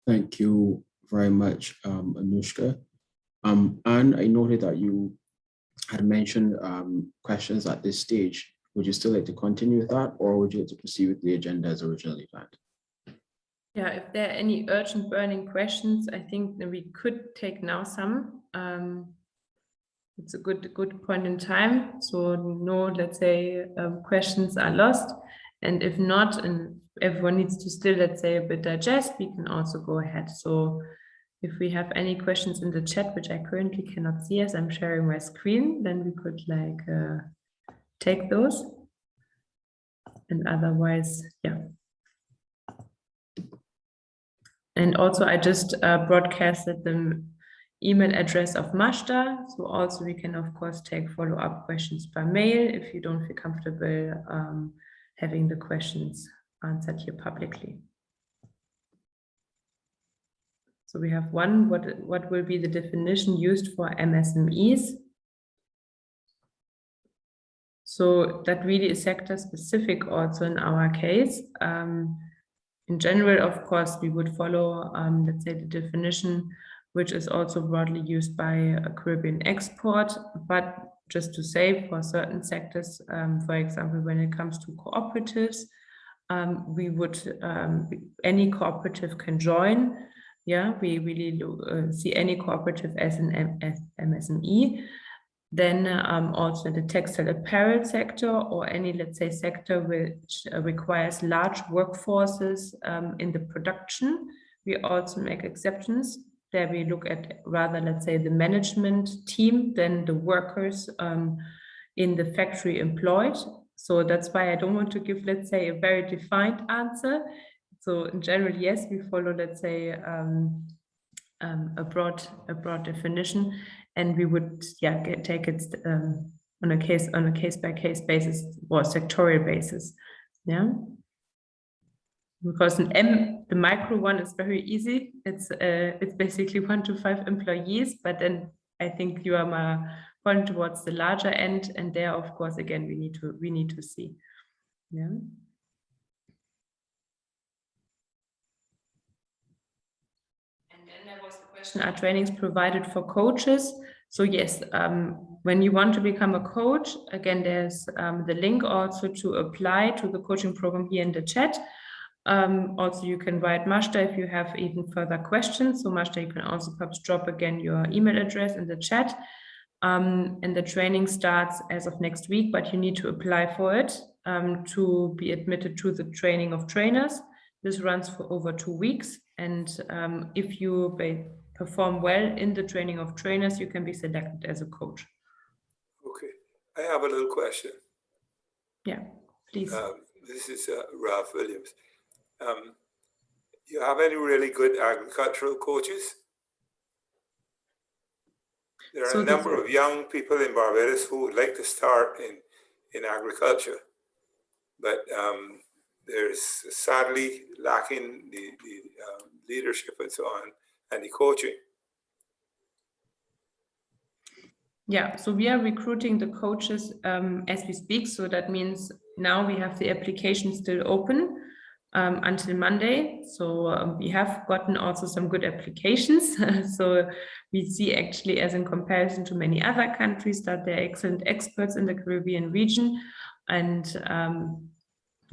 Thank you very much, Anushka. Anne, I noted that you had mentioned questions at this stage. Would you still like to continue with that, or would you like to proceed with the agenda as originally planned? Yeah, if there are any urgent burning questions, I think that we could take now some. It's a good point in time. So no, let's say questions are lost. And if not, and everyone needs to still, let's say, a bit digest, we can also go ahead. So if we have any questions in the chat, which I currently cannot see as I'm sharing my screen, then we could like take those. And otherwise, yeah. And also I just broadcasted the email address of Mashta. So also we can of course take follow-up questions by mail if you don't feel comfortable having the questions answered here publicly. So we have one, what will be the definition used for MSMEs? So that really is sector specific also in our case. In general, of course, we would follow, let's say, the definition, which is also broadly used by a Caribbean export. But just to say, for certain sectors, for example, when it comes to cooperatives, we would, any cooperative can join. Yeah, we really see any cooperative as an MSME. Then also in the textile apparel sector or any, let's say, sector which requires large workforces in the production, we also make exceptions. There we look at rather, let's say, the management team than the workers in the factory employed. So that's why I don't want to give, let's say, a very defined answer. So in general, yes, we follow, let's say, a broad definition, and we would, yeah, take it on a case by case basis or sectorial basis, yeah. Because the micro one is very easy. It's basically 1 to 5 employees, but then I think you are more pointing towards the larger end, and there, of course, again, we need to see, yeah. There was the question, are trainings provided for coaches? So yes, when you want to become a coach, again, there's the link also to apply to the coaching program here in the chat. Also, you can write Mashta if you have even further questions. So Mashta, you can also perhaps drop again your email address in the chat. And the training starts as of next week, but you need to apply for it to be admitted to the training of trainers. This runs for over 2 weeks. And if you perform well in the training of trainers, you can be selected as a coach. Okay, I have a little question. Yeah, please. This is Ralph Williams. You have any really good agricultural coaches? There are a number of young people in Barbados who would like to start in agriculture, but there's sadly lacking the leadership and so on, and the coaching. Yeah, so we are recruiting the coaches as we speak. So that means now we have the application still open. until Monday. So we have gotten also some good applications. So we see actually, as in comparison to many other countries, that they're excellent experts in the Caribbean region. And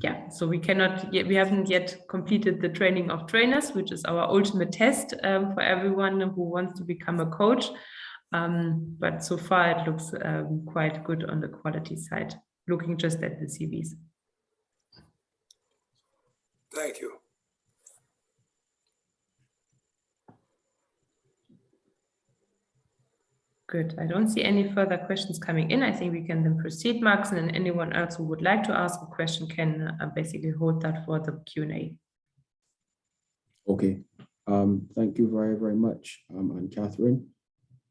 yeah, so we haven't yet completed the training of trainers, which is our ultimate test for everyone who wants to become a coach. But so far it looks quite good on the quality side, looking just at the CVs. Thank you. Good. I don't see any further questions coming in. I think we can then proceed, Max, and then anyone else who would like to ask a question can basically hold that for the Q&A. Okay. Thank you very, very much, and Catherine.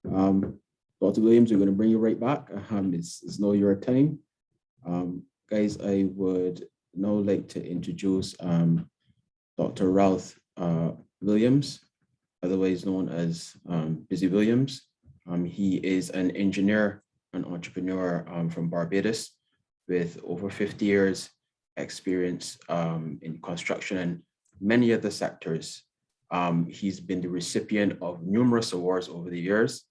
Dr. Williams, we're going to bring you right back. It's now your time. Guys, I would now like to introduce Dr. Ralph Williams, otherwise known as Busy Williams. He is an engineer and entrepreneur from Barbados with over 50 years experience in construction and many other sectors. He's been the recipient of numerous awards over the years.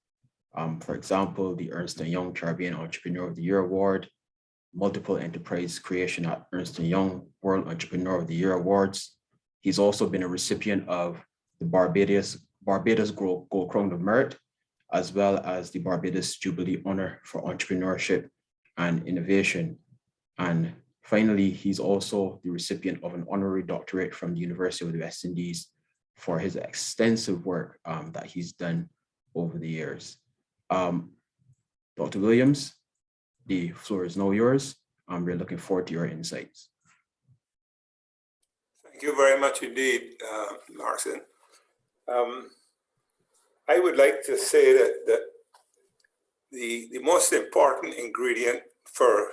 For example, the Ernst & Young Caribbean Entrepreneur of the Year Award, multiple enterprise creation at Ernst & Young World Entrepreneur of the Year Awards. He's also been a recipient of the Barbados Gold Crown of Merit, as well as the Barbados Jubilee Honor for Entrepreneurship and Innovation. And finally, he's also the recipient of an honorary doctorate from the University of the West Indies for his extensive work that he's done over the years. Dr. Williams, the floor is now yours. We're looking forward to your insights. Thank you very much indeed, Marcin. I would like to say that the most important ingredient for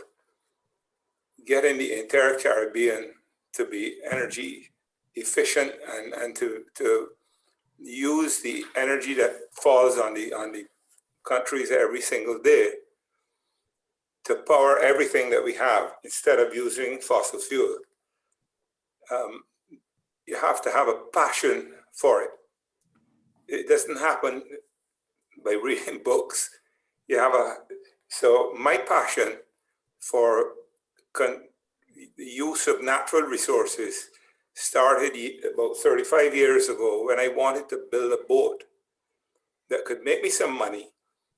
getting the entire Caribbean to be energy efficient and to use the energy that falls on the countries every single day to power everything that we have instead of using fossil fuel. You have to have a passion for it. It doesn't happen by reading books. So my passion for the use of natural resources started about 35 years ago when I wanted to build a boat that could make me some money,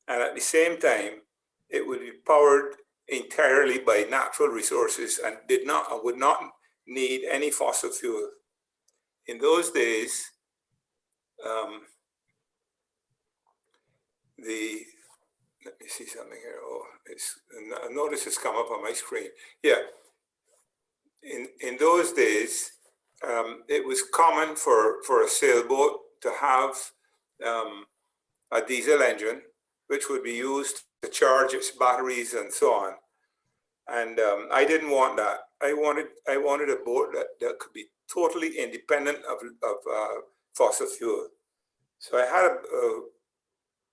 and at the same time, it would be powered entirely by natural resources and would not need any fossil fuel. In those days, let me see something here. Oh, a notice has come up on my screen. Yeah. In those days, it was common for a sailboat to have a diesel engine, which would be used to charge its batteries and so on. And I didn't want that. I wanted a boat that could be totally independent of fossil fuel. So I had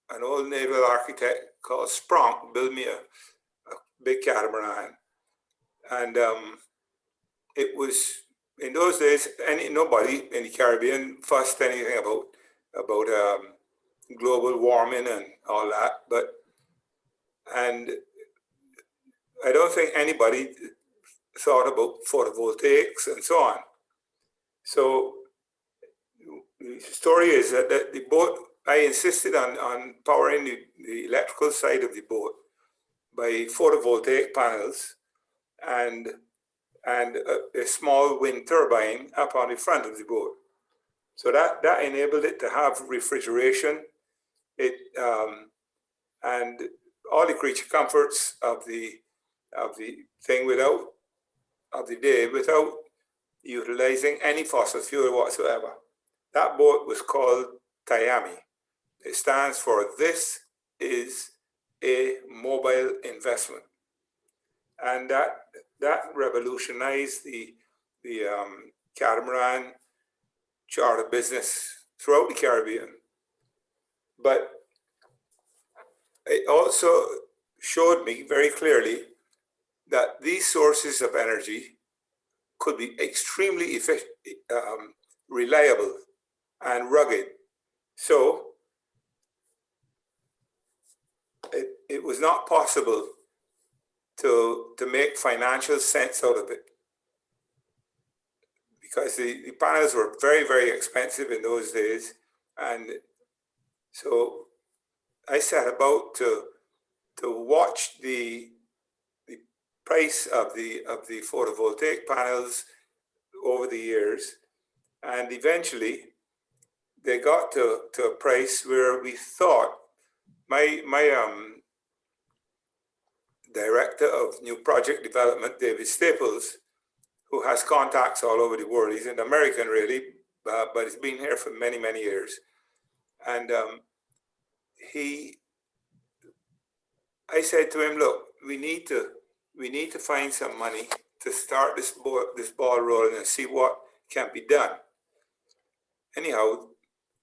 an old naval architect called Spronk build me a big catamaran. And it was, in those days, nobody in the Caribbean fussed anything about global warming and all that. And I don't think anybody thought about photovoltaics and so on. So the story is that the boat, I insisted on powering the electrical side of the boat by photovoltaic panels and a small wind turbine up on the front of the boat. So that enabled it to have refrigeration, and all the creature comforts of the thing of the day without utilizing any fossil fuel whatsoever. That boat was called Tayami. It stands for This is a Mobile Investment. And that revolutionized the catamaran charter business throughout the Caribbean. But it also showed me very clearly that these sources of energy could be extremely efficient, reliable and rugged. So it was not possible to make financial sense out of it, because the panels were very, very expensive in those days. And so I set about to watch the price of the photovoltaic panels over the years, and eventually they got to a price where we thought my director of new project development, David Staples, who has contacts all over the world. He's an American, really, but he's been here for many, many years. And I said to him, look, we need to find some money to start this ball rolling and see what can be done. Anyhow,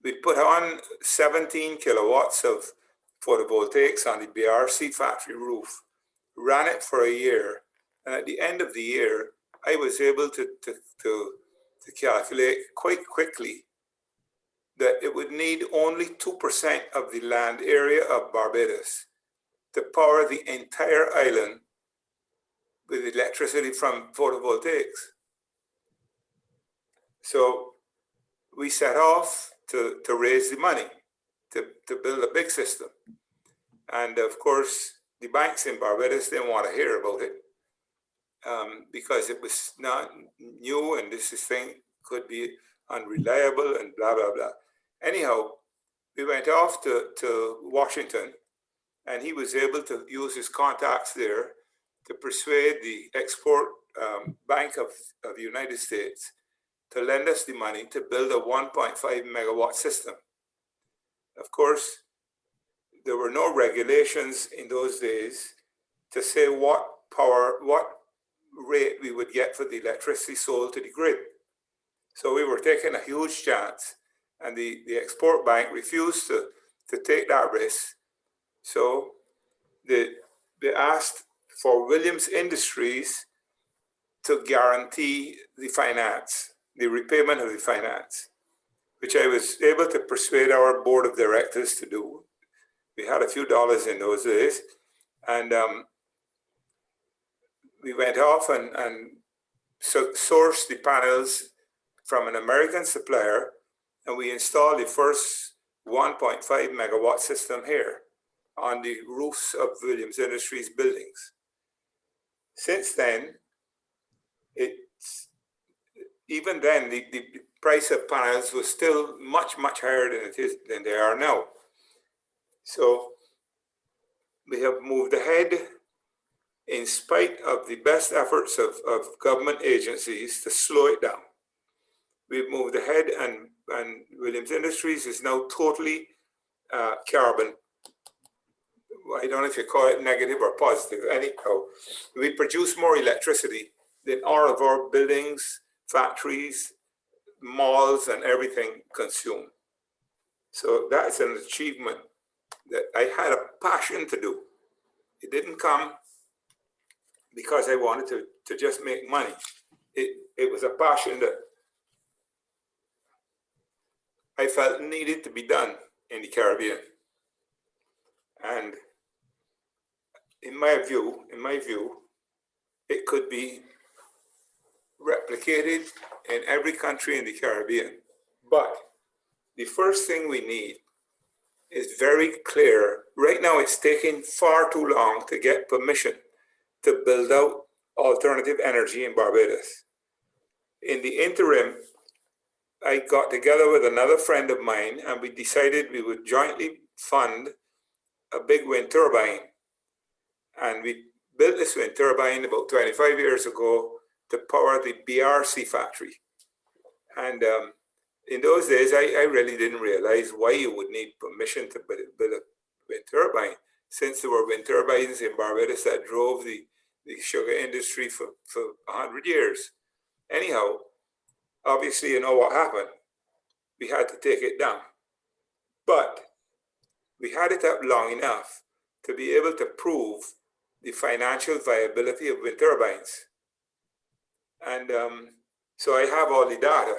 we put on 17 kilowatts of photovoltaics on the BRC factory roof, ran it for a year, and at the end of the year, I was able to calculate quite quickly that it would need only 2% of the land area of Barbados to power the entire island with electricity from photovoltaics. So we set off to raise the money to build a big system. And of course, the banks in Barbados didn't want to hear about it because it was not new and this thing could be unreliable and blah, blah, blah. Anyhow, we went off to Washington, and he was able to use his contacts there to persuade the Export Bank of the United States to lend us the money to build a 1.5 megawatt system. Of course, there were no regulations in those days to say what rate we would get for the electricity sold to the grid. So we were taking a huge chance, and the Export Bank refused to take that risk. So they asked for Williams Industries to guarantee the finance, the repayment of the finance, which I was able to persuade our board of directors to do. We had a few dollars in those days, and we went off and sourced the panels from an American supplier, and we installed the first 1.5 megawatt system here on the roofs of Williams Industries buildings. Since then, even then, the price of panels was still much, much higher than they are now. So we have moved ahead in spite of the best efforts of government agencies to slow it down. We've moved ahead, and Williams Industries is now totally carbon. I don't know if you call it negative or positive. Anyhow, we produce more electricity than all of our buildings, factories, malls, and everything consume. So that's an achievement that I had a passion to do. It didn't come because I wanted to just make money. It was a passion that I felt needed to be done in the Caribbean. And in my view, it could be replicated in every country in the Caribbean. But the first thing we need is very clear. Right now, it's taking far too long to get permission to build out alternative energy in Barbados. In the interim, I got together with another friend of mine, and we decided we would jointly fund a big wind turbine. And we built this wind turbine about 25 years ago to power the BRC factory. And in those days, I really didn't realize why you would need permission to build a wind turbine, since there were wind turbines in Barbados that drove the sugar industry for 100 years. Anyhow, obviously, you know what happened. We had to take it down. But we had it up long enough to be able to prove the financial viability of wind turbines. And so I have all the data.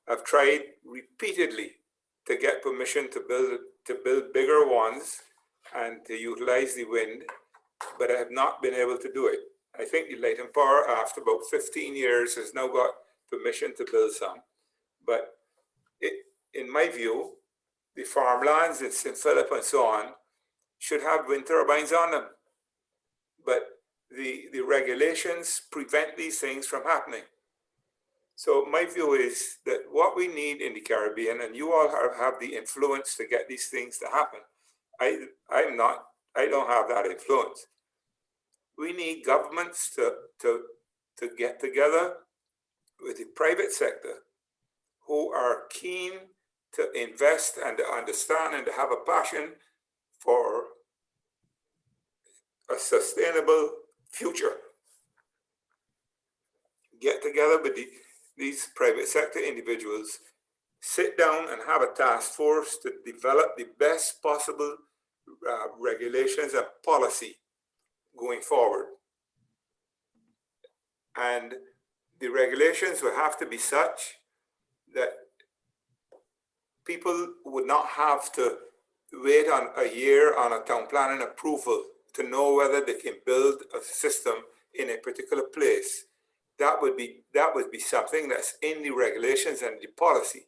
I've tried repeatedly to get permission to build bigger ones and to utilize the wind, but I have not been able to do it. I think the Light and Power, after about 15 years, has now got permission to build some. But in my view, the farmlands in St. Philip and so on should have wind turbines on them. But the regulations prevent these things from happening. So my view is that what we need in the Caribbean, and you all have the influence to get these things to happen. I don't have that influence. We need governments to get together with the private sector who are keen to invest and to understand and to have a passion for a sustainable future. Get together with these private sector individuals, sit down and have a task force to develop the best possible regulations and policy going forward. And the regulations will have to be such that people would not have to wait on a year on a town planning approval to know whether they can build a system in a particular place. That would be something that's in the regulations and the policy.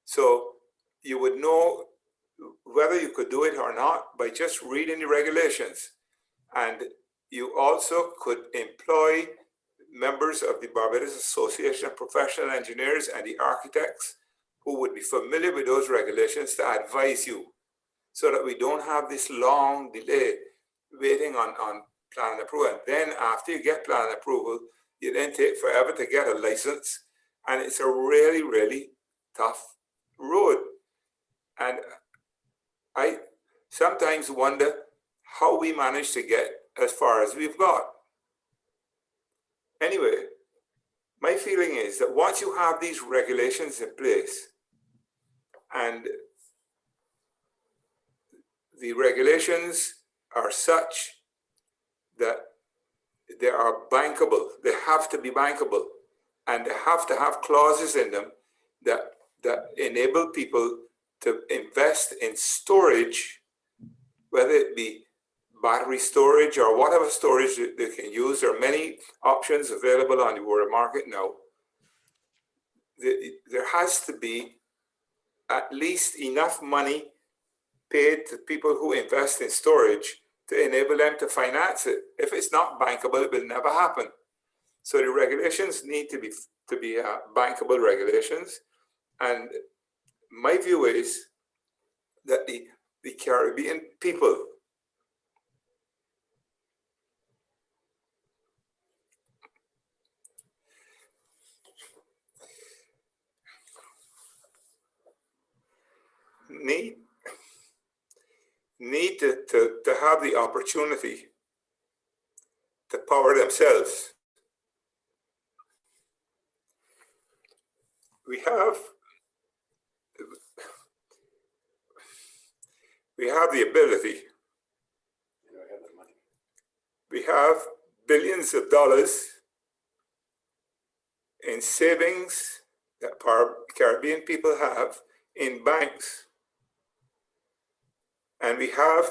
So you would know whether you could do it or not by just reading the regulations. And you also could employ members of the Barbados Association of Professional Engineers and the architects who would be familiar with those regulations to advise you, so that we don't have this long delay waiting on plan approval. And then after you get plan approval, you then take forever to get a license. And it's a really, really tough road. And I sometimes wonder how we managed to get as far as we've got. Anyway, my feeling is that once you have these regulations in place, and the regulations are such that they are bankable, they have to be bankable, and they have to have clauses in them that enable people to invest in storage, whether it be battery storage or whatever storage they can use. There are many options available on the world market now. There has to be at least enough money paid to people who invest in storage to enable them to finance it. If it's not bankable, it will never happen. So the regulations need to be bankable regulations. And my view is that the Caribbean people need to have the opportunity to power themselves. We have the ability. We have billions of dollars in savings that Caribbean people have in banks. And we have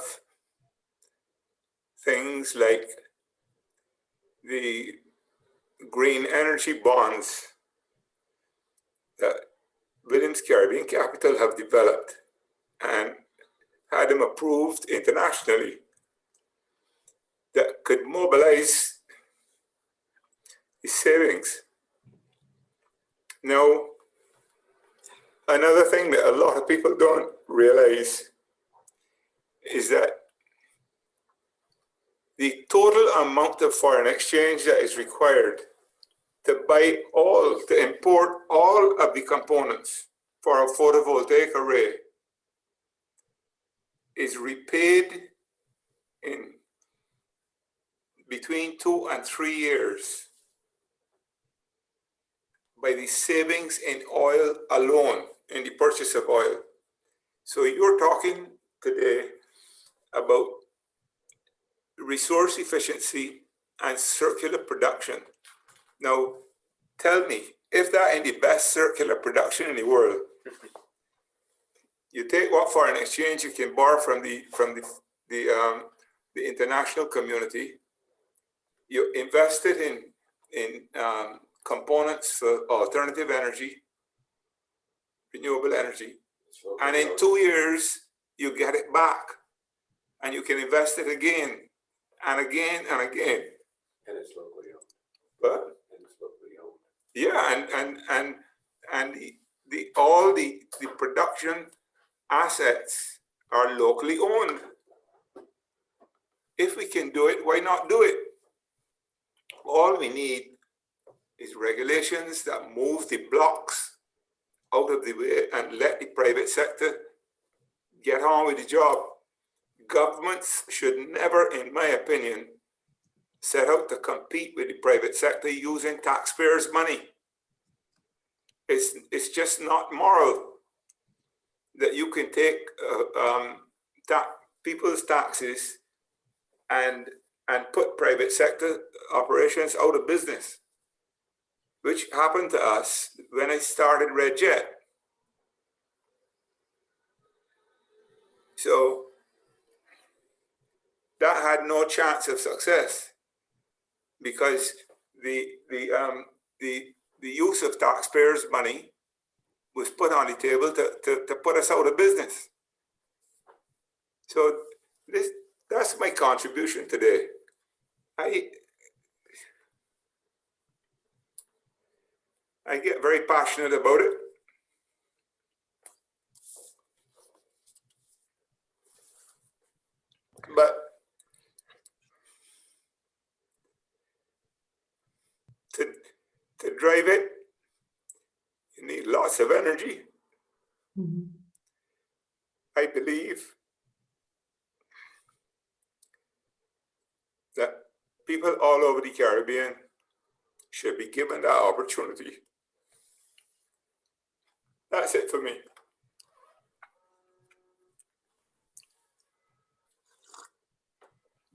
things like the green energy bonds that Williams Caribbean Capital have developed and had them approved internationally that could mobilize the savings. Now, another thing that a lot of people don't realize is that the total amount of foreign exchange that is required to import all of the components for a photovoltaic array is repaid in between 2 and 3 years by the savings in oil alone, in the purchase of oil. So you're talking today about resource efficiency and circular production Now, tell me, if that ain't the best circular production in the world, you take what foreign exchange you can borrow from the international community, you invest it in components for alternative energy, renewable energy, and in 2 years, you get it back. And you can invest it again and again and again. And it's locally owned. But And it's locally owned. yeah, and all the production assets are locally owned. If we can do it, why not do it? All we need is regulations that move the blocks out of the way and let the private sector get on with the job. Governments should never, in my opinion, set out to compete with the private sector using taxpayers' money. It's just not moral that you can take people's taxes and put private sector operations out of business, which happened to us when I started Red Jet. So that had no chance of success because the use of taxpayers' money was put on the table to put us out of business. So that's my contribution today. I get very passionate about it. But to drive it, you need lots of energy. Mm-hmm. I believe that people all over the Caribbean should be given that opportunity. That's it for me.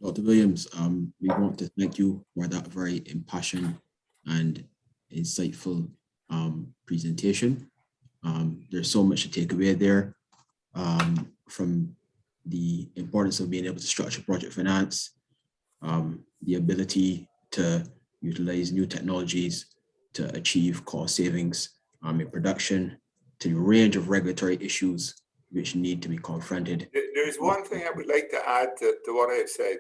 Dr. Williams, we want to thank you for that very impassioned and insightful presentation. There's so much to take away there, from the importance of being able to structure project finance, the ability to utilize new technologies to achieve cost savings in production, to the range of regulatory issues which need to be confronted. There's one thing I would like to add to what I have said.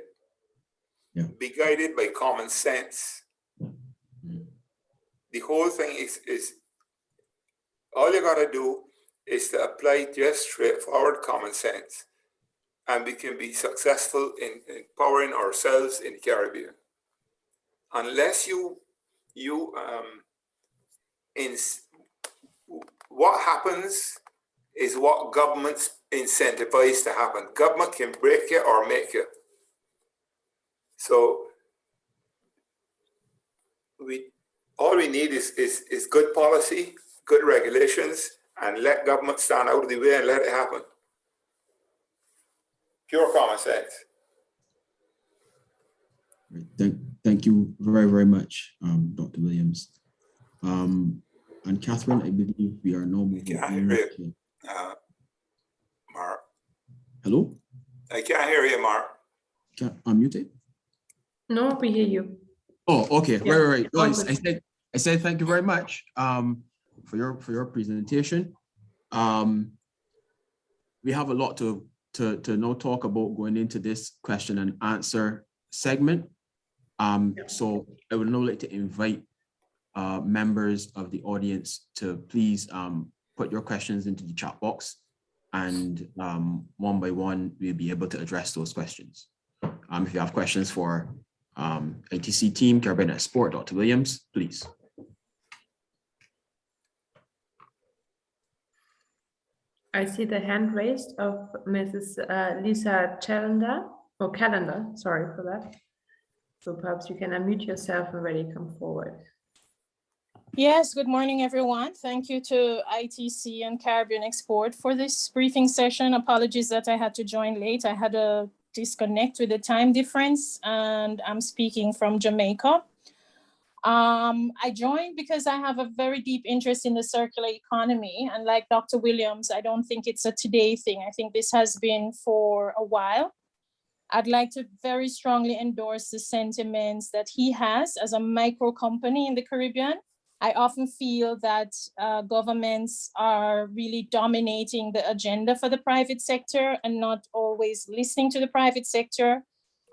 Yeah. Be guided by common sense. Mm-hmm. The whole thing is all you got to do is to apply just straightforward common sense, and we can be successful in empowering ourselves in the Caribbean. Unless what happens is what governments incentivize to happen. Government can break you or make you. So all we need is good policy, good regulations, and let government stand out of the way and let it happen. Pure common sense. Thank you very, very much, Dr. Williams. And Catherine, I believe we are now moving on. Mark. Hello? I can't hear you, Mark. I'm muted? No, we hear you. Oh, okay. Yeah. Right. No, I said thank you very much for your presentation. We have a lot to now talk about going into this question and answer segment. So I would now like to invite members of the audience to please put your questions into the chat box, and one by one we'll be able to address those questions. If you have questions for ITC team, Caribbean Export, Dr. Williams, please. I see the hand raised of Mrs. Lisa Calendar, sorry for that. So perhaps you can unmute yourself and ready come forward. Yes, good morning, everyone. Thank you to ITC and Caribbean Export for this briefing session. Apologies that I had to join late. I had a disconnect with the time difference, and I'm speaking from Jamaica. I joined because I have a very deep interest in the circular economy. And like Dr. Williams, I don't think it's a today thing. I think this has been for a while. I'd like to very strongly endorse the sentiments that he has as a micro company in the Caribbean. I often feel that governments are really dominating the agenda for the private sector and not always listening to the private sector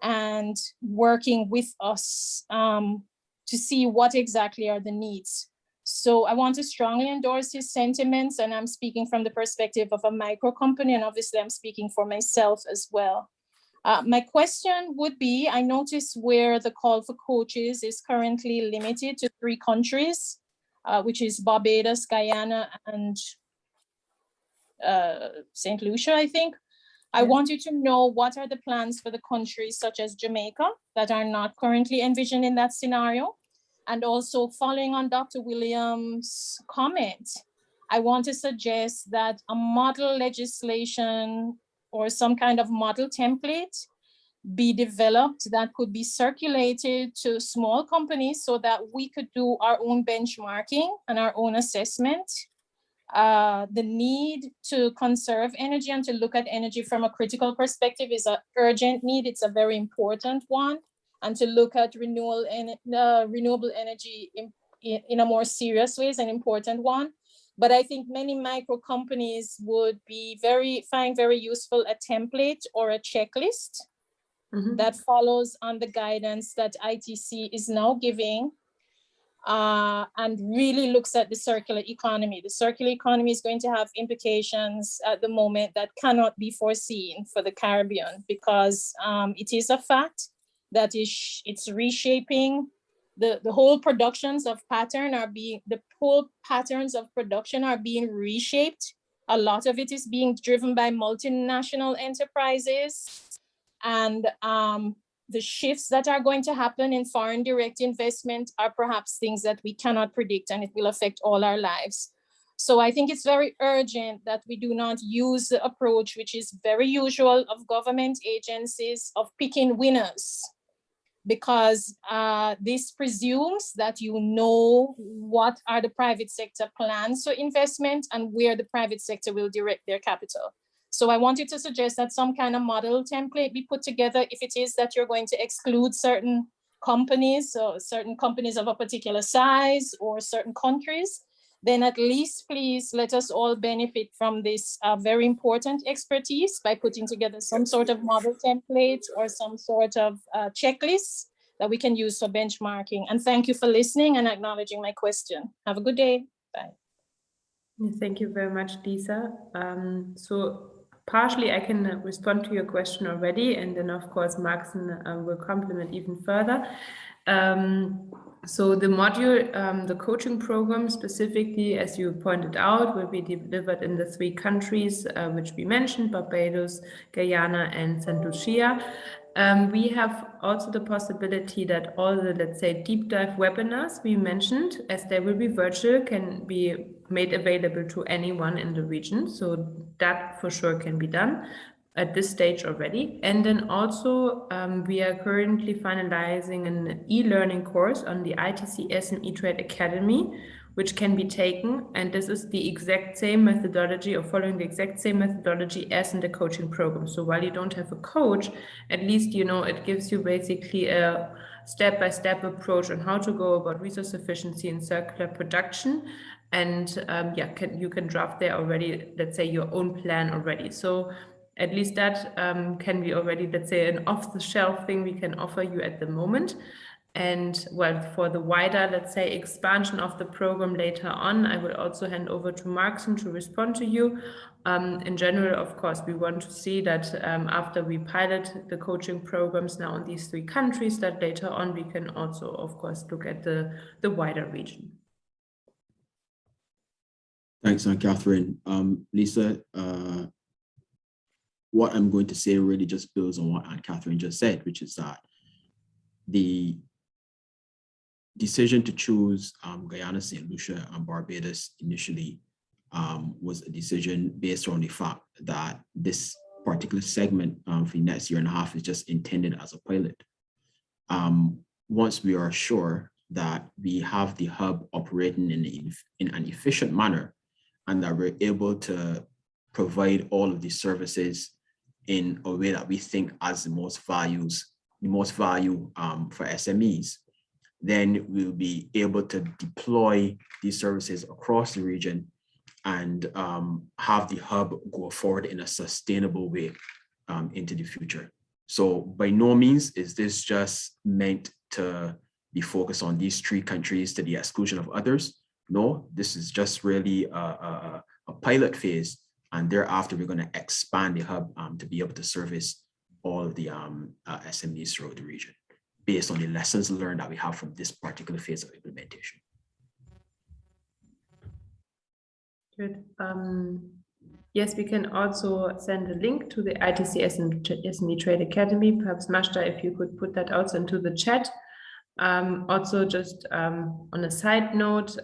and working with us to see what exactly are the needs. So I want to strongly endorse his sentiments, and I'm speaking from the perspective of a micro company, and obviously I'm speaking for myself as well. My question would be, I noticed where the call for coaches is currently limited to 3 countries, which is Barbados, Guyana, and St. Lucia, I think. I want you to know what are the plans for the countries such as Jamaica that are not currently envisioned in that scenario. And also following on Dr. Williams' comment, I want to suggest that a model legislation or some kind of model template be developed that could be circulated to small companies so that we could do our own benchmarking and our own assessment. The need to conserve energy and to look at energy from a critical perspective is an urgent need. It's a very important one. And to look at renewable energy in a more serious way is an important one. But I think many micro companies would be find very useful a template or a checklist that follows on the guidance that ITC is now giving and really looks at the circular economy. The circular economy is going to have implications at the moment that cannot be foreseen for the Caribbean because it is a fact that it's reshaping the whole productions of pattern are being, the whole patterns of production are being reshaped. A lot of it is being driven by multinational enterprises, and the shifts that are going to happen in foreign direct investment are perhaps things that we cannot predict, and it will affect all our lives. So I think it's very urgent that we do not use the approach, which is very usual of government agencies, of picking winners, because this presumes that you know what are the private sector plans for investment and where the private sector will direct their capital. So I wanted to suggest that some kind of model template be put together if it is that you're going to exclude certain companies or certain companies of a particular size or certain countries, then at least please let us all benefit from this very important expertise by putting together some sort of model template or some sort of checklist that we can use for benchmarking. And thank you for listening and acknowledging my question. Have a good day. Bye. Thank you very much, Lisa. So partially I can respond to your question already, and then of course Markson will complement even further. So the module, the coaching program specifically, as you pointed out, will be delivered in the 3 countries which we mentioned, Barbados, Guyana, and St. Lucia. We have also the possibility that all the, let's say, deep dive webinars we mentioned, as they will be virtual, can be made available to anyone in the region. So that for sure can be done at this stage already. And then also we are currently finalizing an e-learning course on the ITC SME Trade Academy, which can be taken. And this is the exact same methodology, or following the exact same methodology as in the coaching program. So while you don't have a coach, at least, you know, it gives you basically a step-by-step approach on how to go about resource efficiency and circular production. And you can draft there already, let's say, your own plan already. So at least that can be already, let's say, an off-the-shelf thing we can offer you at the moment. And well, for the wider, let's say, expansion of the program later on, I will also hand over to Markson to respond to you. In general, of course, we want to see that after we pilot the coaching programs now in these 3 countries, that later on we can also, of course, look at the wider region. Thanks, Catherine. Lisa, what I'm going to say really just builds on what Catherine just said, which is that the decision to choose Guyana, St. Lucia, and Barbados initially was a decision based on the fact that this particular segment for the next 1.5 years is just intended as a pilot. Once we are sure that we have the hub operating in an efficient manner, and that we're able to provide all of these services in a way that we think has the most value for SMEs, then we'll be able to deploy these services across the region and have the hub go forward in a sustainable way into the future. So by no means is this just meant to be focused on these 3 countries to the exclusion of others. No, this is just really a pilot phase, and thereafter we're going to expand the hub to be able to service all of the SMEs throughout the region based on the lessons learned that we have from this particular phase of implementation. Good. Yes, we can also send a link to the ITC SME Trade Academy. Perhaps Mazda, if you could put that also into the chat. Also, just on a side note,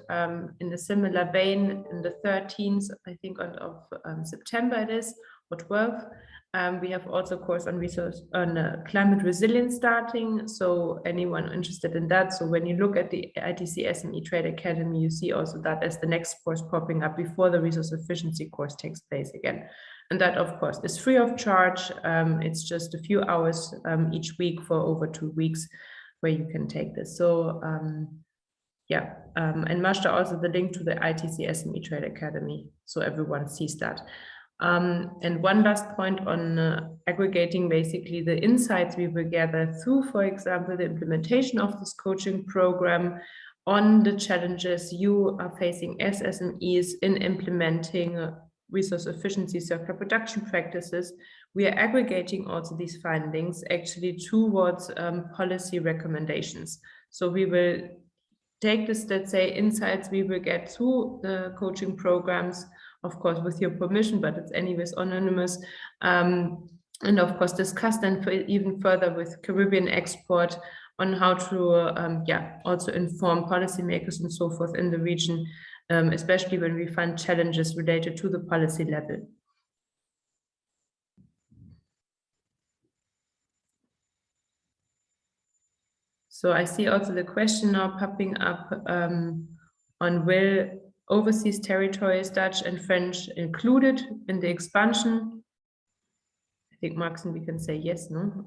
in a similar vein, in the 13th, I think of September it is, or 12th, we have also a course on climate resilience starting. So anyone interested in that. So when you look at the ITC SME Trade Academy, you see also that as the next course popping up before the resource efficiency course takes place again. And that, of course, is free of charge. It's just a few hours each week for over 2 weeks where you can take this. So yeah, and Mazda also the link to the ITC SME Trade Academy, so everyone sees that. And one last point on aggregating basically the insights we will gather through, for example, the implementation of this coaching program on the challenges you are facing as SMEs in implementing resource efficiency circular production practices. We are aggregating also these findings actually towards policy recommendations. So we will take this, let's say, insights we will get through the coaching programs, of course, with your permission, but it's anyways anonymous. And of course, discuss then even further with Caribbean Export on how to, also inform policymakers and so forth in the region, especially when we find challenges related to the policy level. So I see also the question now popping up on will overseas territories, Dutch and French, included in the expansion? I think, Maxen, we can say yes, no?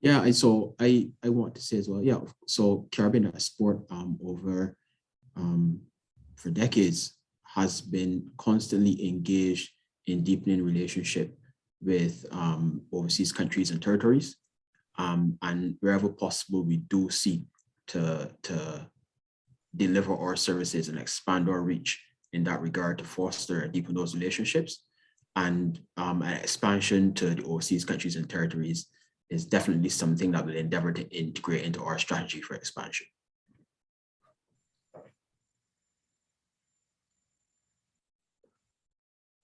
Yeah, so I want to say as well, yeah, so Caribbean Export over for decades has been constantly engaged in deepening relationship with overseas countries and territories. And wherever possible, we do seek to deliver our services and expand our reach in that regard to foster and deepen those relationships. And an expansion to the overseas countries and territories is definitely something that we'll endeavor to integrate into our strategy for expansion.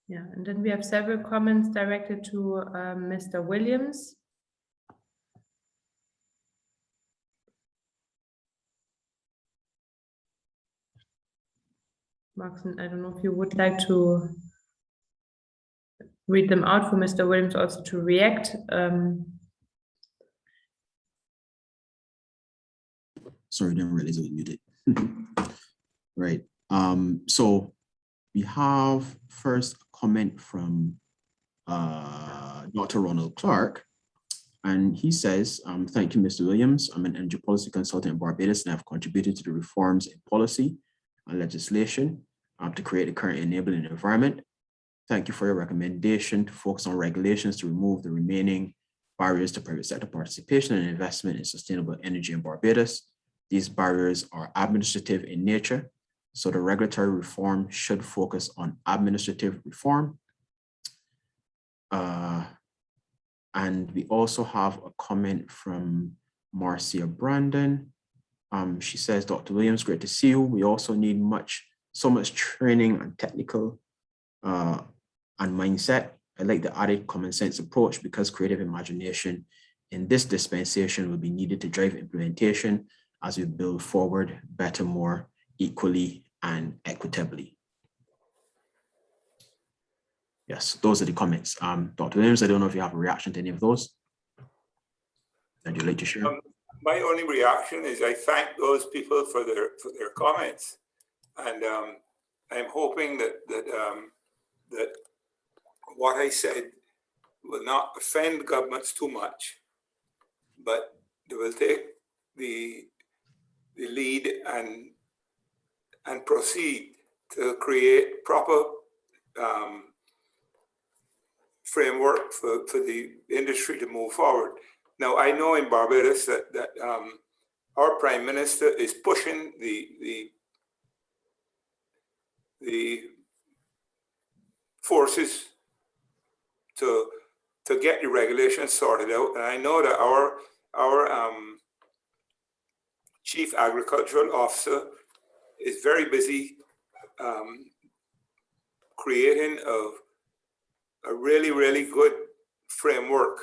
Yeah, and then we have several comments directed to Mr. Williams. Maxen, I don't know if you would like to read them out for Mr. Williams also to react. Sorry, didn't realize it was muted. Right. So we have first a comment from Dr. Ronald Clark, and he says, thank you, Mr. Williams. I'm an energy policy consultant in Barbados, and I've contributed to the reforms in policy and legislation to create a current enabling environment. Thank you for your recommendation to focus on regulations to remove the remaining barriers to private sector participation and investment in sustainable energy in Barbados. These barriers are administrative in nature, so the regulatory reform should focus on administrative reform. And we also have a comment from Marcia Brandon. She says, Dr. Williams, great to see you. We also need so much training and technical and mindset. I like the added common sense approach because creative imagination in this dispensation will be needed to drive implementation as we build forward better, more equally and equitably. Yes, those are the comments. Dr. Williams, I don't know if you have a reaction to any of those that you'd like to share. my only reaction is I thank those people for their comments, and I'm hoping that what I said will not offend governments too much, but they will take the lead and proceed to create proper framework for the industry to move forward. Now, I know in Barbados that our Prime Minister is pushing the forces to get the regulations sorted out, and I know that our Chief Agricultural Officer is very busy creating a really good framework,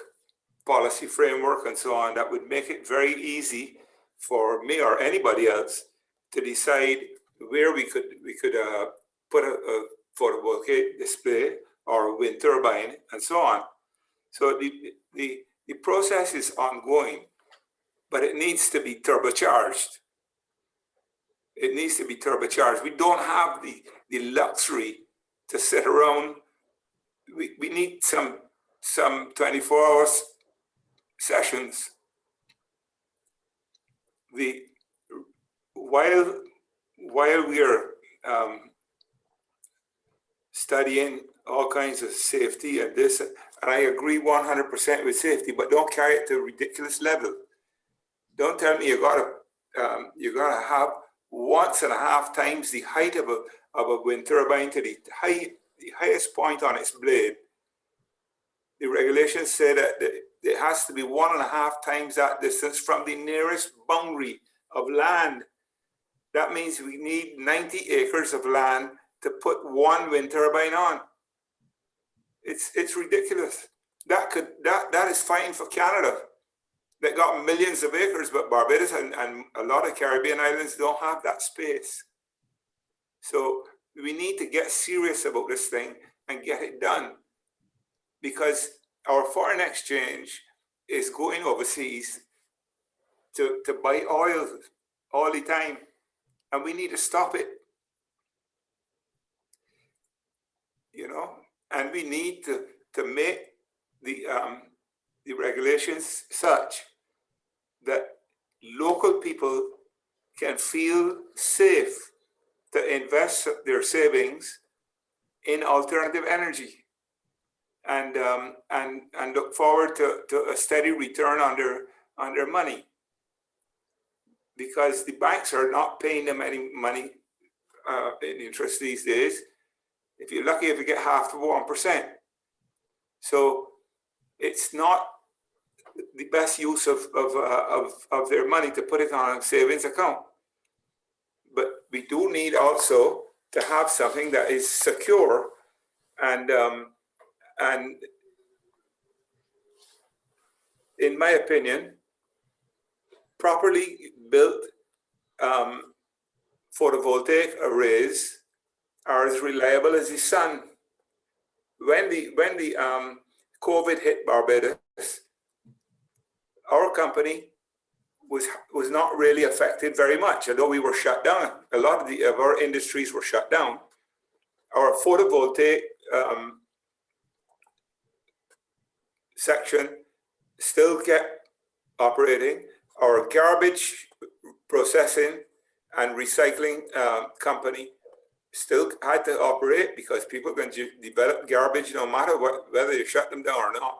policy framework, and so on, that would make it very easy for me or anybody else to decide where we could put a photovoltaic display or a wind turbine and so on. So the process is ongoing, but it needs to be turbocharged. It needs to be turbocharged. We don't have the luxury to sit around. We need some 24-hour sessions. While we are studying all kinds of safety and this, and I agree 100% with safety, but don't carry it to a ridiculous level. Don't tell me you gotta have 1.5 times the height of a wind turbine to the highest point on its blade. The regulations say that it has to be 1.5 times that distance from the nearest boundary of land. That means we need 90 acres of land to put one wind turbine on. It's ridiculous. That is fine for Canada. They got millions of acres, but Barbados and a lot of Caribbean islands don't have that space. So we need to get serious about this thing and get it done, because our foreign exchange is going overseas to buy oil all the time, and we need to stop it. You know, and we need to make the regulations such that local people can feel safe to invest their savings in alternative energy, and look forward to a steady return on their money, because the banks are not paying them any money in interest these days. If you're lucky, if you get half of 1%. So it's not the best use of their money to put it on a savings account. But we do need also to have something that is secure and in my opinion, properly built photovoltaic arrays are as reliable as the sun. When the COVID hit Barbados, our company was not really affected very much, although we were shut down. A lot of our industries were shut down. Our photovoltaic section still kept operating. Our garbage processing and recycling company still had to operate, because people can develop garbage no matter whether you shut them down or not.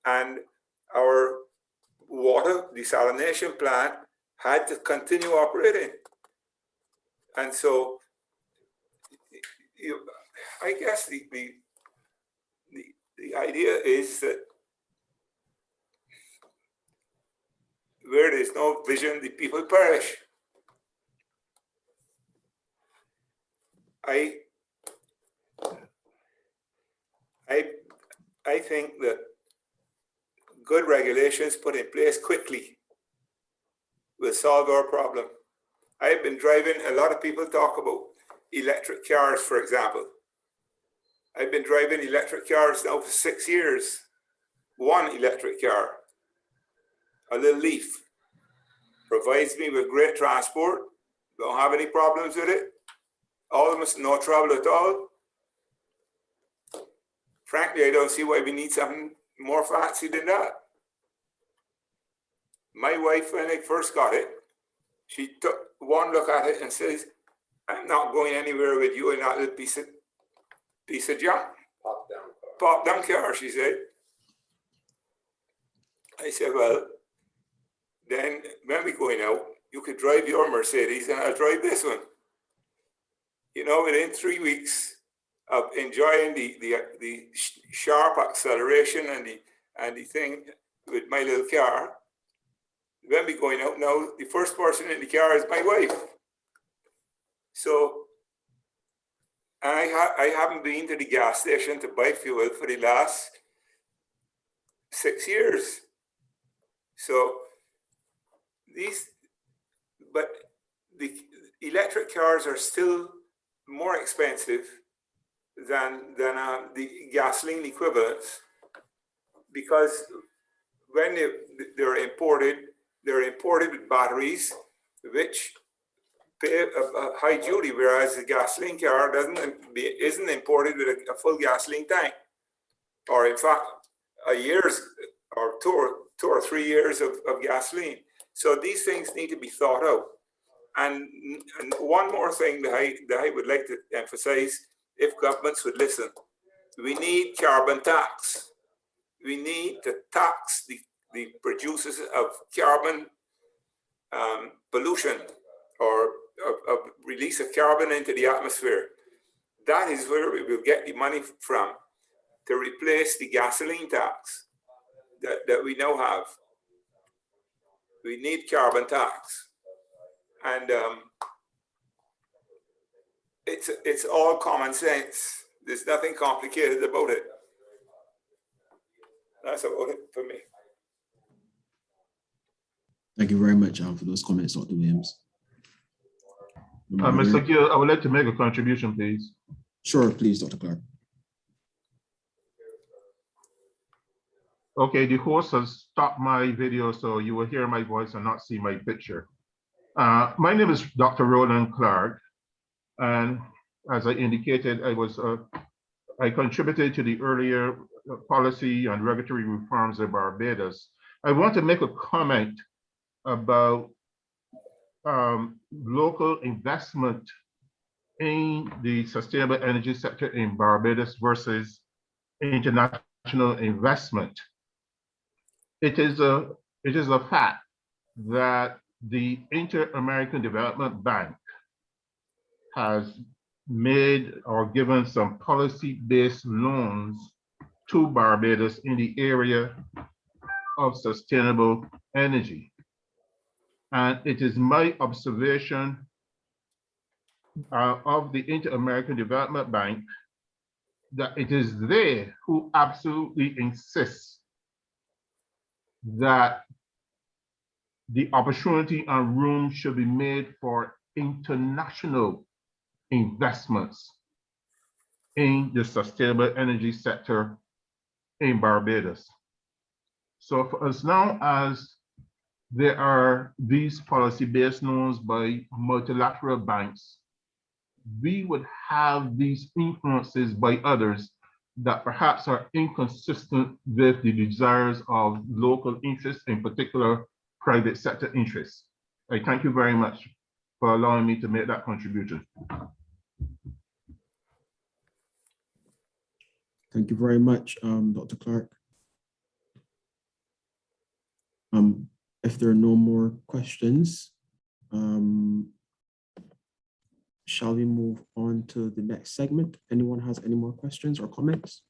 And our water desalination plant had to continue operating. And so I guess the idea is that where there's no vision, the people perish. I think that good regulations put in place quickly will solve our problem. I've been driving, a lot of people talk about electric cars, for example. I've been driving electric cars now for 6 years. One electric car, a little Leaf. provides me with great transport. Don't have any problems with it. Almost no trouble at all. Frankly, I don't see why we need something more fancy than that. My wife, when I first got it, she took one look at it and says, I'm not going anywhere with you in that little piece of junk. Pop down car, she said. I said, well, then when we're going out, you could drive your Mercedes and I'll drive this one. You know, within 3 weeks of enjoying the sharp acceleration and the thing with my little car, when we're going out now, the first person in the car is my wife. So I haven't been to the gas station to buy fuel for the last 6 years. So but the electric cars are still more expensive than the gasoline equivalents, because when they're imported with batteries which pay a high duty, whereas the gasoline car isn't imported with a full gasoline tank, or in fact a year's or two or 3 years of gasoline. So these things need to be thought out. And one more thing that I would like to emphasize, if governments would listen, we need carbon tax. We need to tax the producers of carbon pollution, or of release of carbon into the atmosphere. That is where we will get the money from to replace the gasoline tax that we now have. We need carbon tax. And it's all common sense. There's nothing complicated about it. That's about it for me. Thank you very much for those comments, Dr. Williams. Mr. Gill, I would like to make a contribution, please. Sure, please, Dr. Clark. Okay, the host has stopped my video, so you will hear my voice and not see my picture. My name is Dr. Roland Clark, and as I indicated, I contributed to the earlier policy and regulatory reforms of Barbados. I want to make a comment about local investment in the sustainable energy sector in Barbados versus international investment. It is a fact that the Inter-American Development Bank has made or given some policy-based loans to Barbados in the area of sustainable energy. And it is my observation of the Inter-American Development Bank that it is they who absolutely insist that the opportunity and room should be made for international investments in the sustainable energy sector in Barbados. So for as long as there are these policy-based loans by multilateral banks, we would have these influences by others that perhaps are inconsistent with the desires of local interests, in particular private sector interests. I thank you very much for allowing me to make that contribution. Thank you very much, Dr. Clark. If there are no more questions, shall we move on to the next segment? Anyone has any more questions or comments?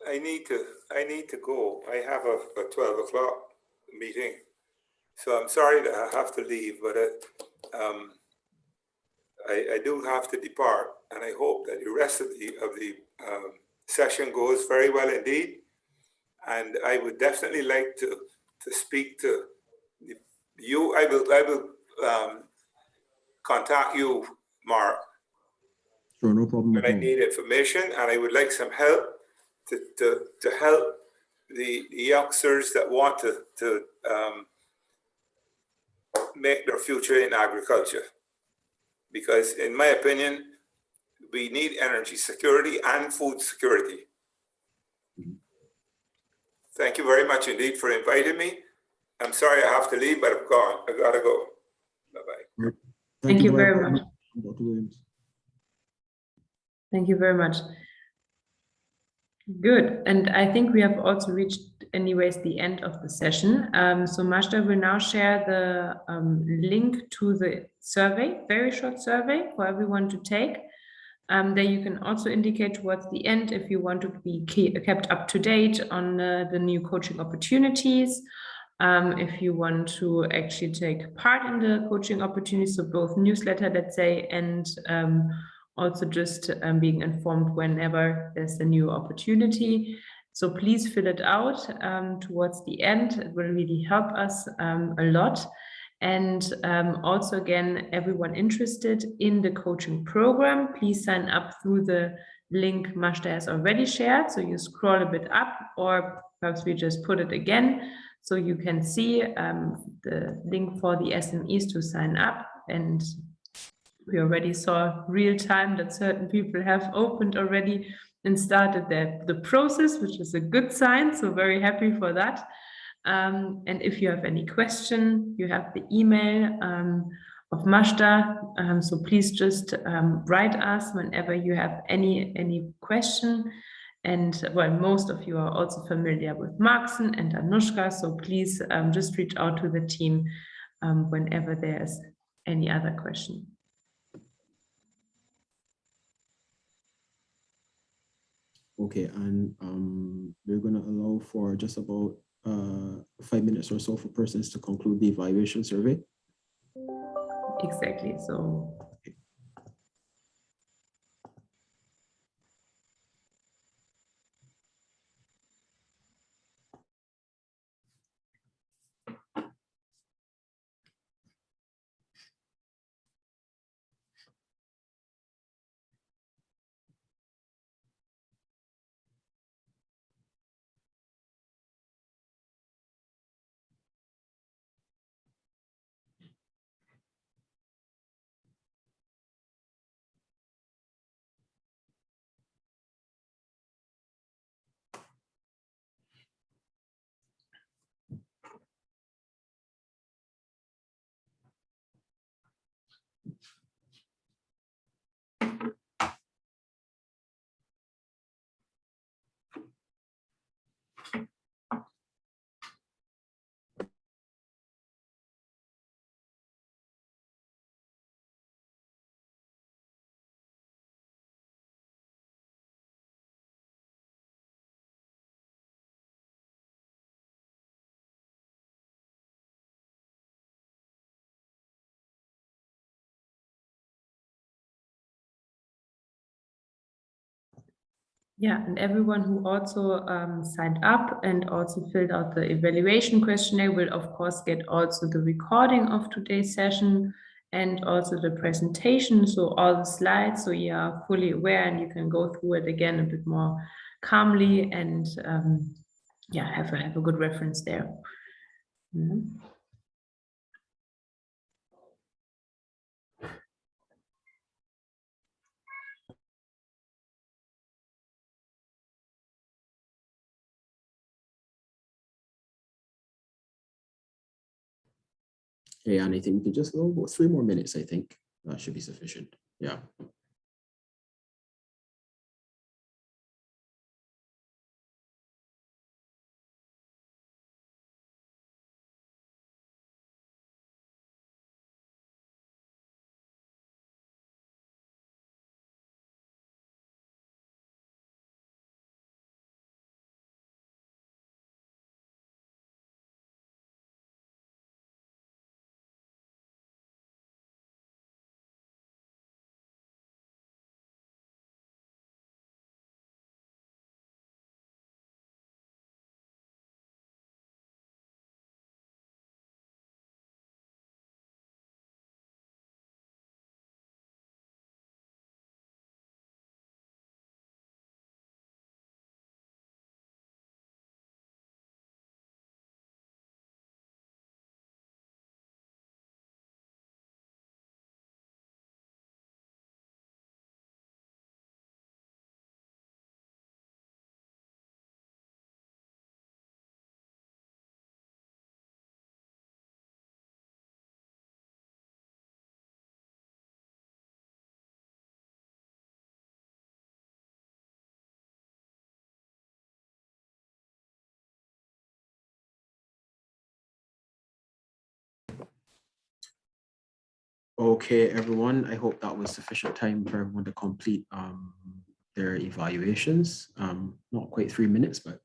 I need to go. I have a 12 o'clock meeting, so I'm sorry that I have to leave, but I do have to depart, and I hope that the rest of the session goes very well indeed. And I would definitely like to speak to you. I will contact you, Mark. Sure, no problem. When I need information, and I would like some help to help the youngsters that want to make their future in agriculture. Because in my opinion, we need energy security and food security. Thank you very much indeed for inviting me. I'm sorry I have to leave, but I've gone. I gotta go. Bye-bye. Thank you very much. Dr. Williams. Thank you very much. Good. And I think we have also reached anyways the end of the session. So Majda will now share the link to the survey, very short survey for everyone to take. There you can also indicate towards the end if you want to be kept up to date on the new coaching opportunities. If you want to actually take part in the coaching opportunities, so both newsletter, let's say, and also just being informed whenever there's a new opportunity. So please fill it out towards the end. It will really help us a lot. And also, again, everyone interested in the coaching program, please sign up through the link Majda has already shared. So you scroll a bit up, or perhaps we just put it again, so you can see the link for the SMEs to sign up. And we already saw real time that certain people have opened already and started the process, which is a good sign. So very happy for that. And if you have any question, you have the email of Majda. So please just write us whenever you have any question. And well, most of you are also familiar with Markson and Anushka. So please just reach out to the team whenever there's any other question. Okay, and we're going to allow for just about 5 minutes or so for persons to conclude the evaluation survey. Exactly. So. Okay. Yeah, and everyone who also signed up and also filled out the evaluation questionnaire will, of course, get also the recording of today's session and also the presentation. So all the slides, so you are fully aware and you can go through it again a bit more calmly and yeah, have a good reference there. Mm-hmm. Yeah, and I think we can just go about 3 more minutes. I think that should be sufficient. Yeah. Okay, everyone, I hope that was sufficient time for everyone to complete their evaluations. Not quite 3 minutes, but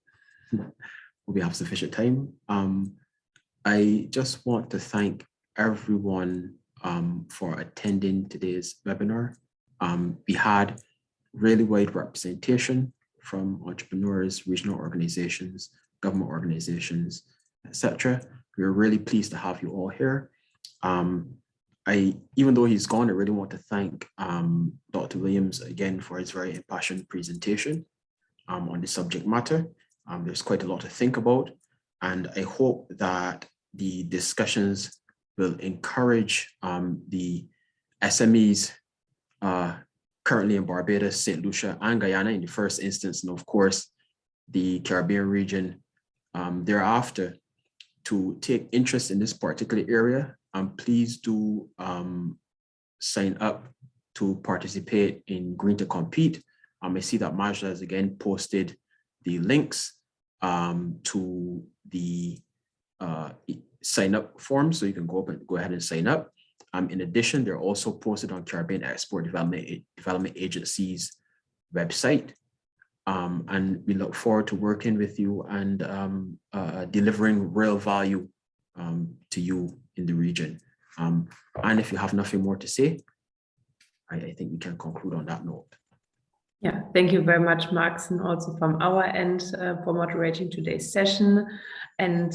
we have sufficient time. I just want to thank everyone for attending today's webinar. We had really wide representation from entrepreneurs, regional organizations, government organizations, etc. We're really pleased to have you all here. Even though he's gone, I really want to thank Dr. Williams again for his very impassioned presentation on the subject matter. There's quite a lot to think about, and I hope that the discussions will encourage the SMEs currently in Barbados, St. Lucia, and Guyana in the first instance, and of course, the Caribbean region thereafter, to take interest in this particular area. Please do sign up to participate in GreenToCompete. I see that Majda has again posted the links to the sign up form, so you can go ahead and sign up. In addition, they're also posted on Caribbean Export Development Agency's website. And we look forward to working with you and delivering real value to you in the region. And if you have nothing more to say, I think we can conclude on that note. Yeah, thank you very much, Max, and also from our end for moderating today's session and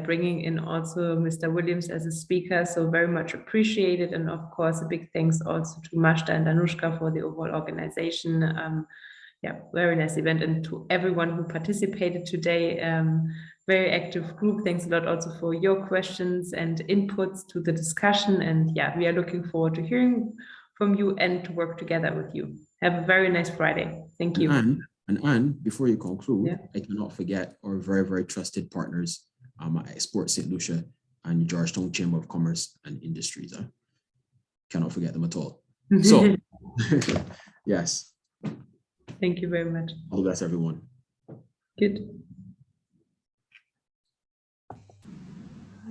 bringing in also Mr. Williams as a speaker. So very much appreciated. And of course, a big thanks also to Majda and Anushka for the overall organization. Very nice event, and to everyone who participated today. Very active group. Thanks a lot also for your questions and inputs to the discussion. And we are looking forward to hearing from you and to work together with you. Have a very nice Friday. Thank you. And before you conclude, I cannot forget our very, very trusted partners at Export St. Lucia and the Georgetown Chamber of Commerce and Industries. Cannot forget them at all. So, yes. Thank you very much. All the best, everyone. Good.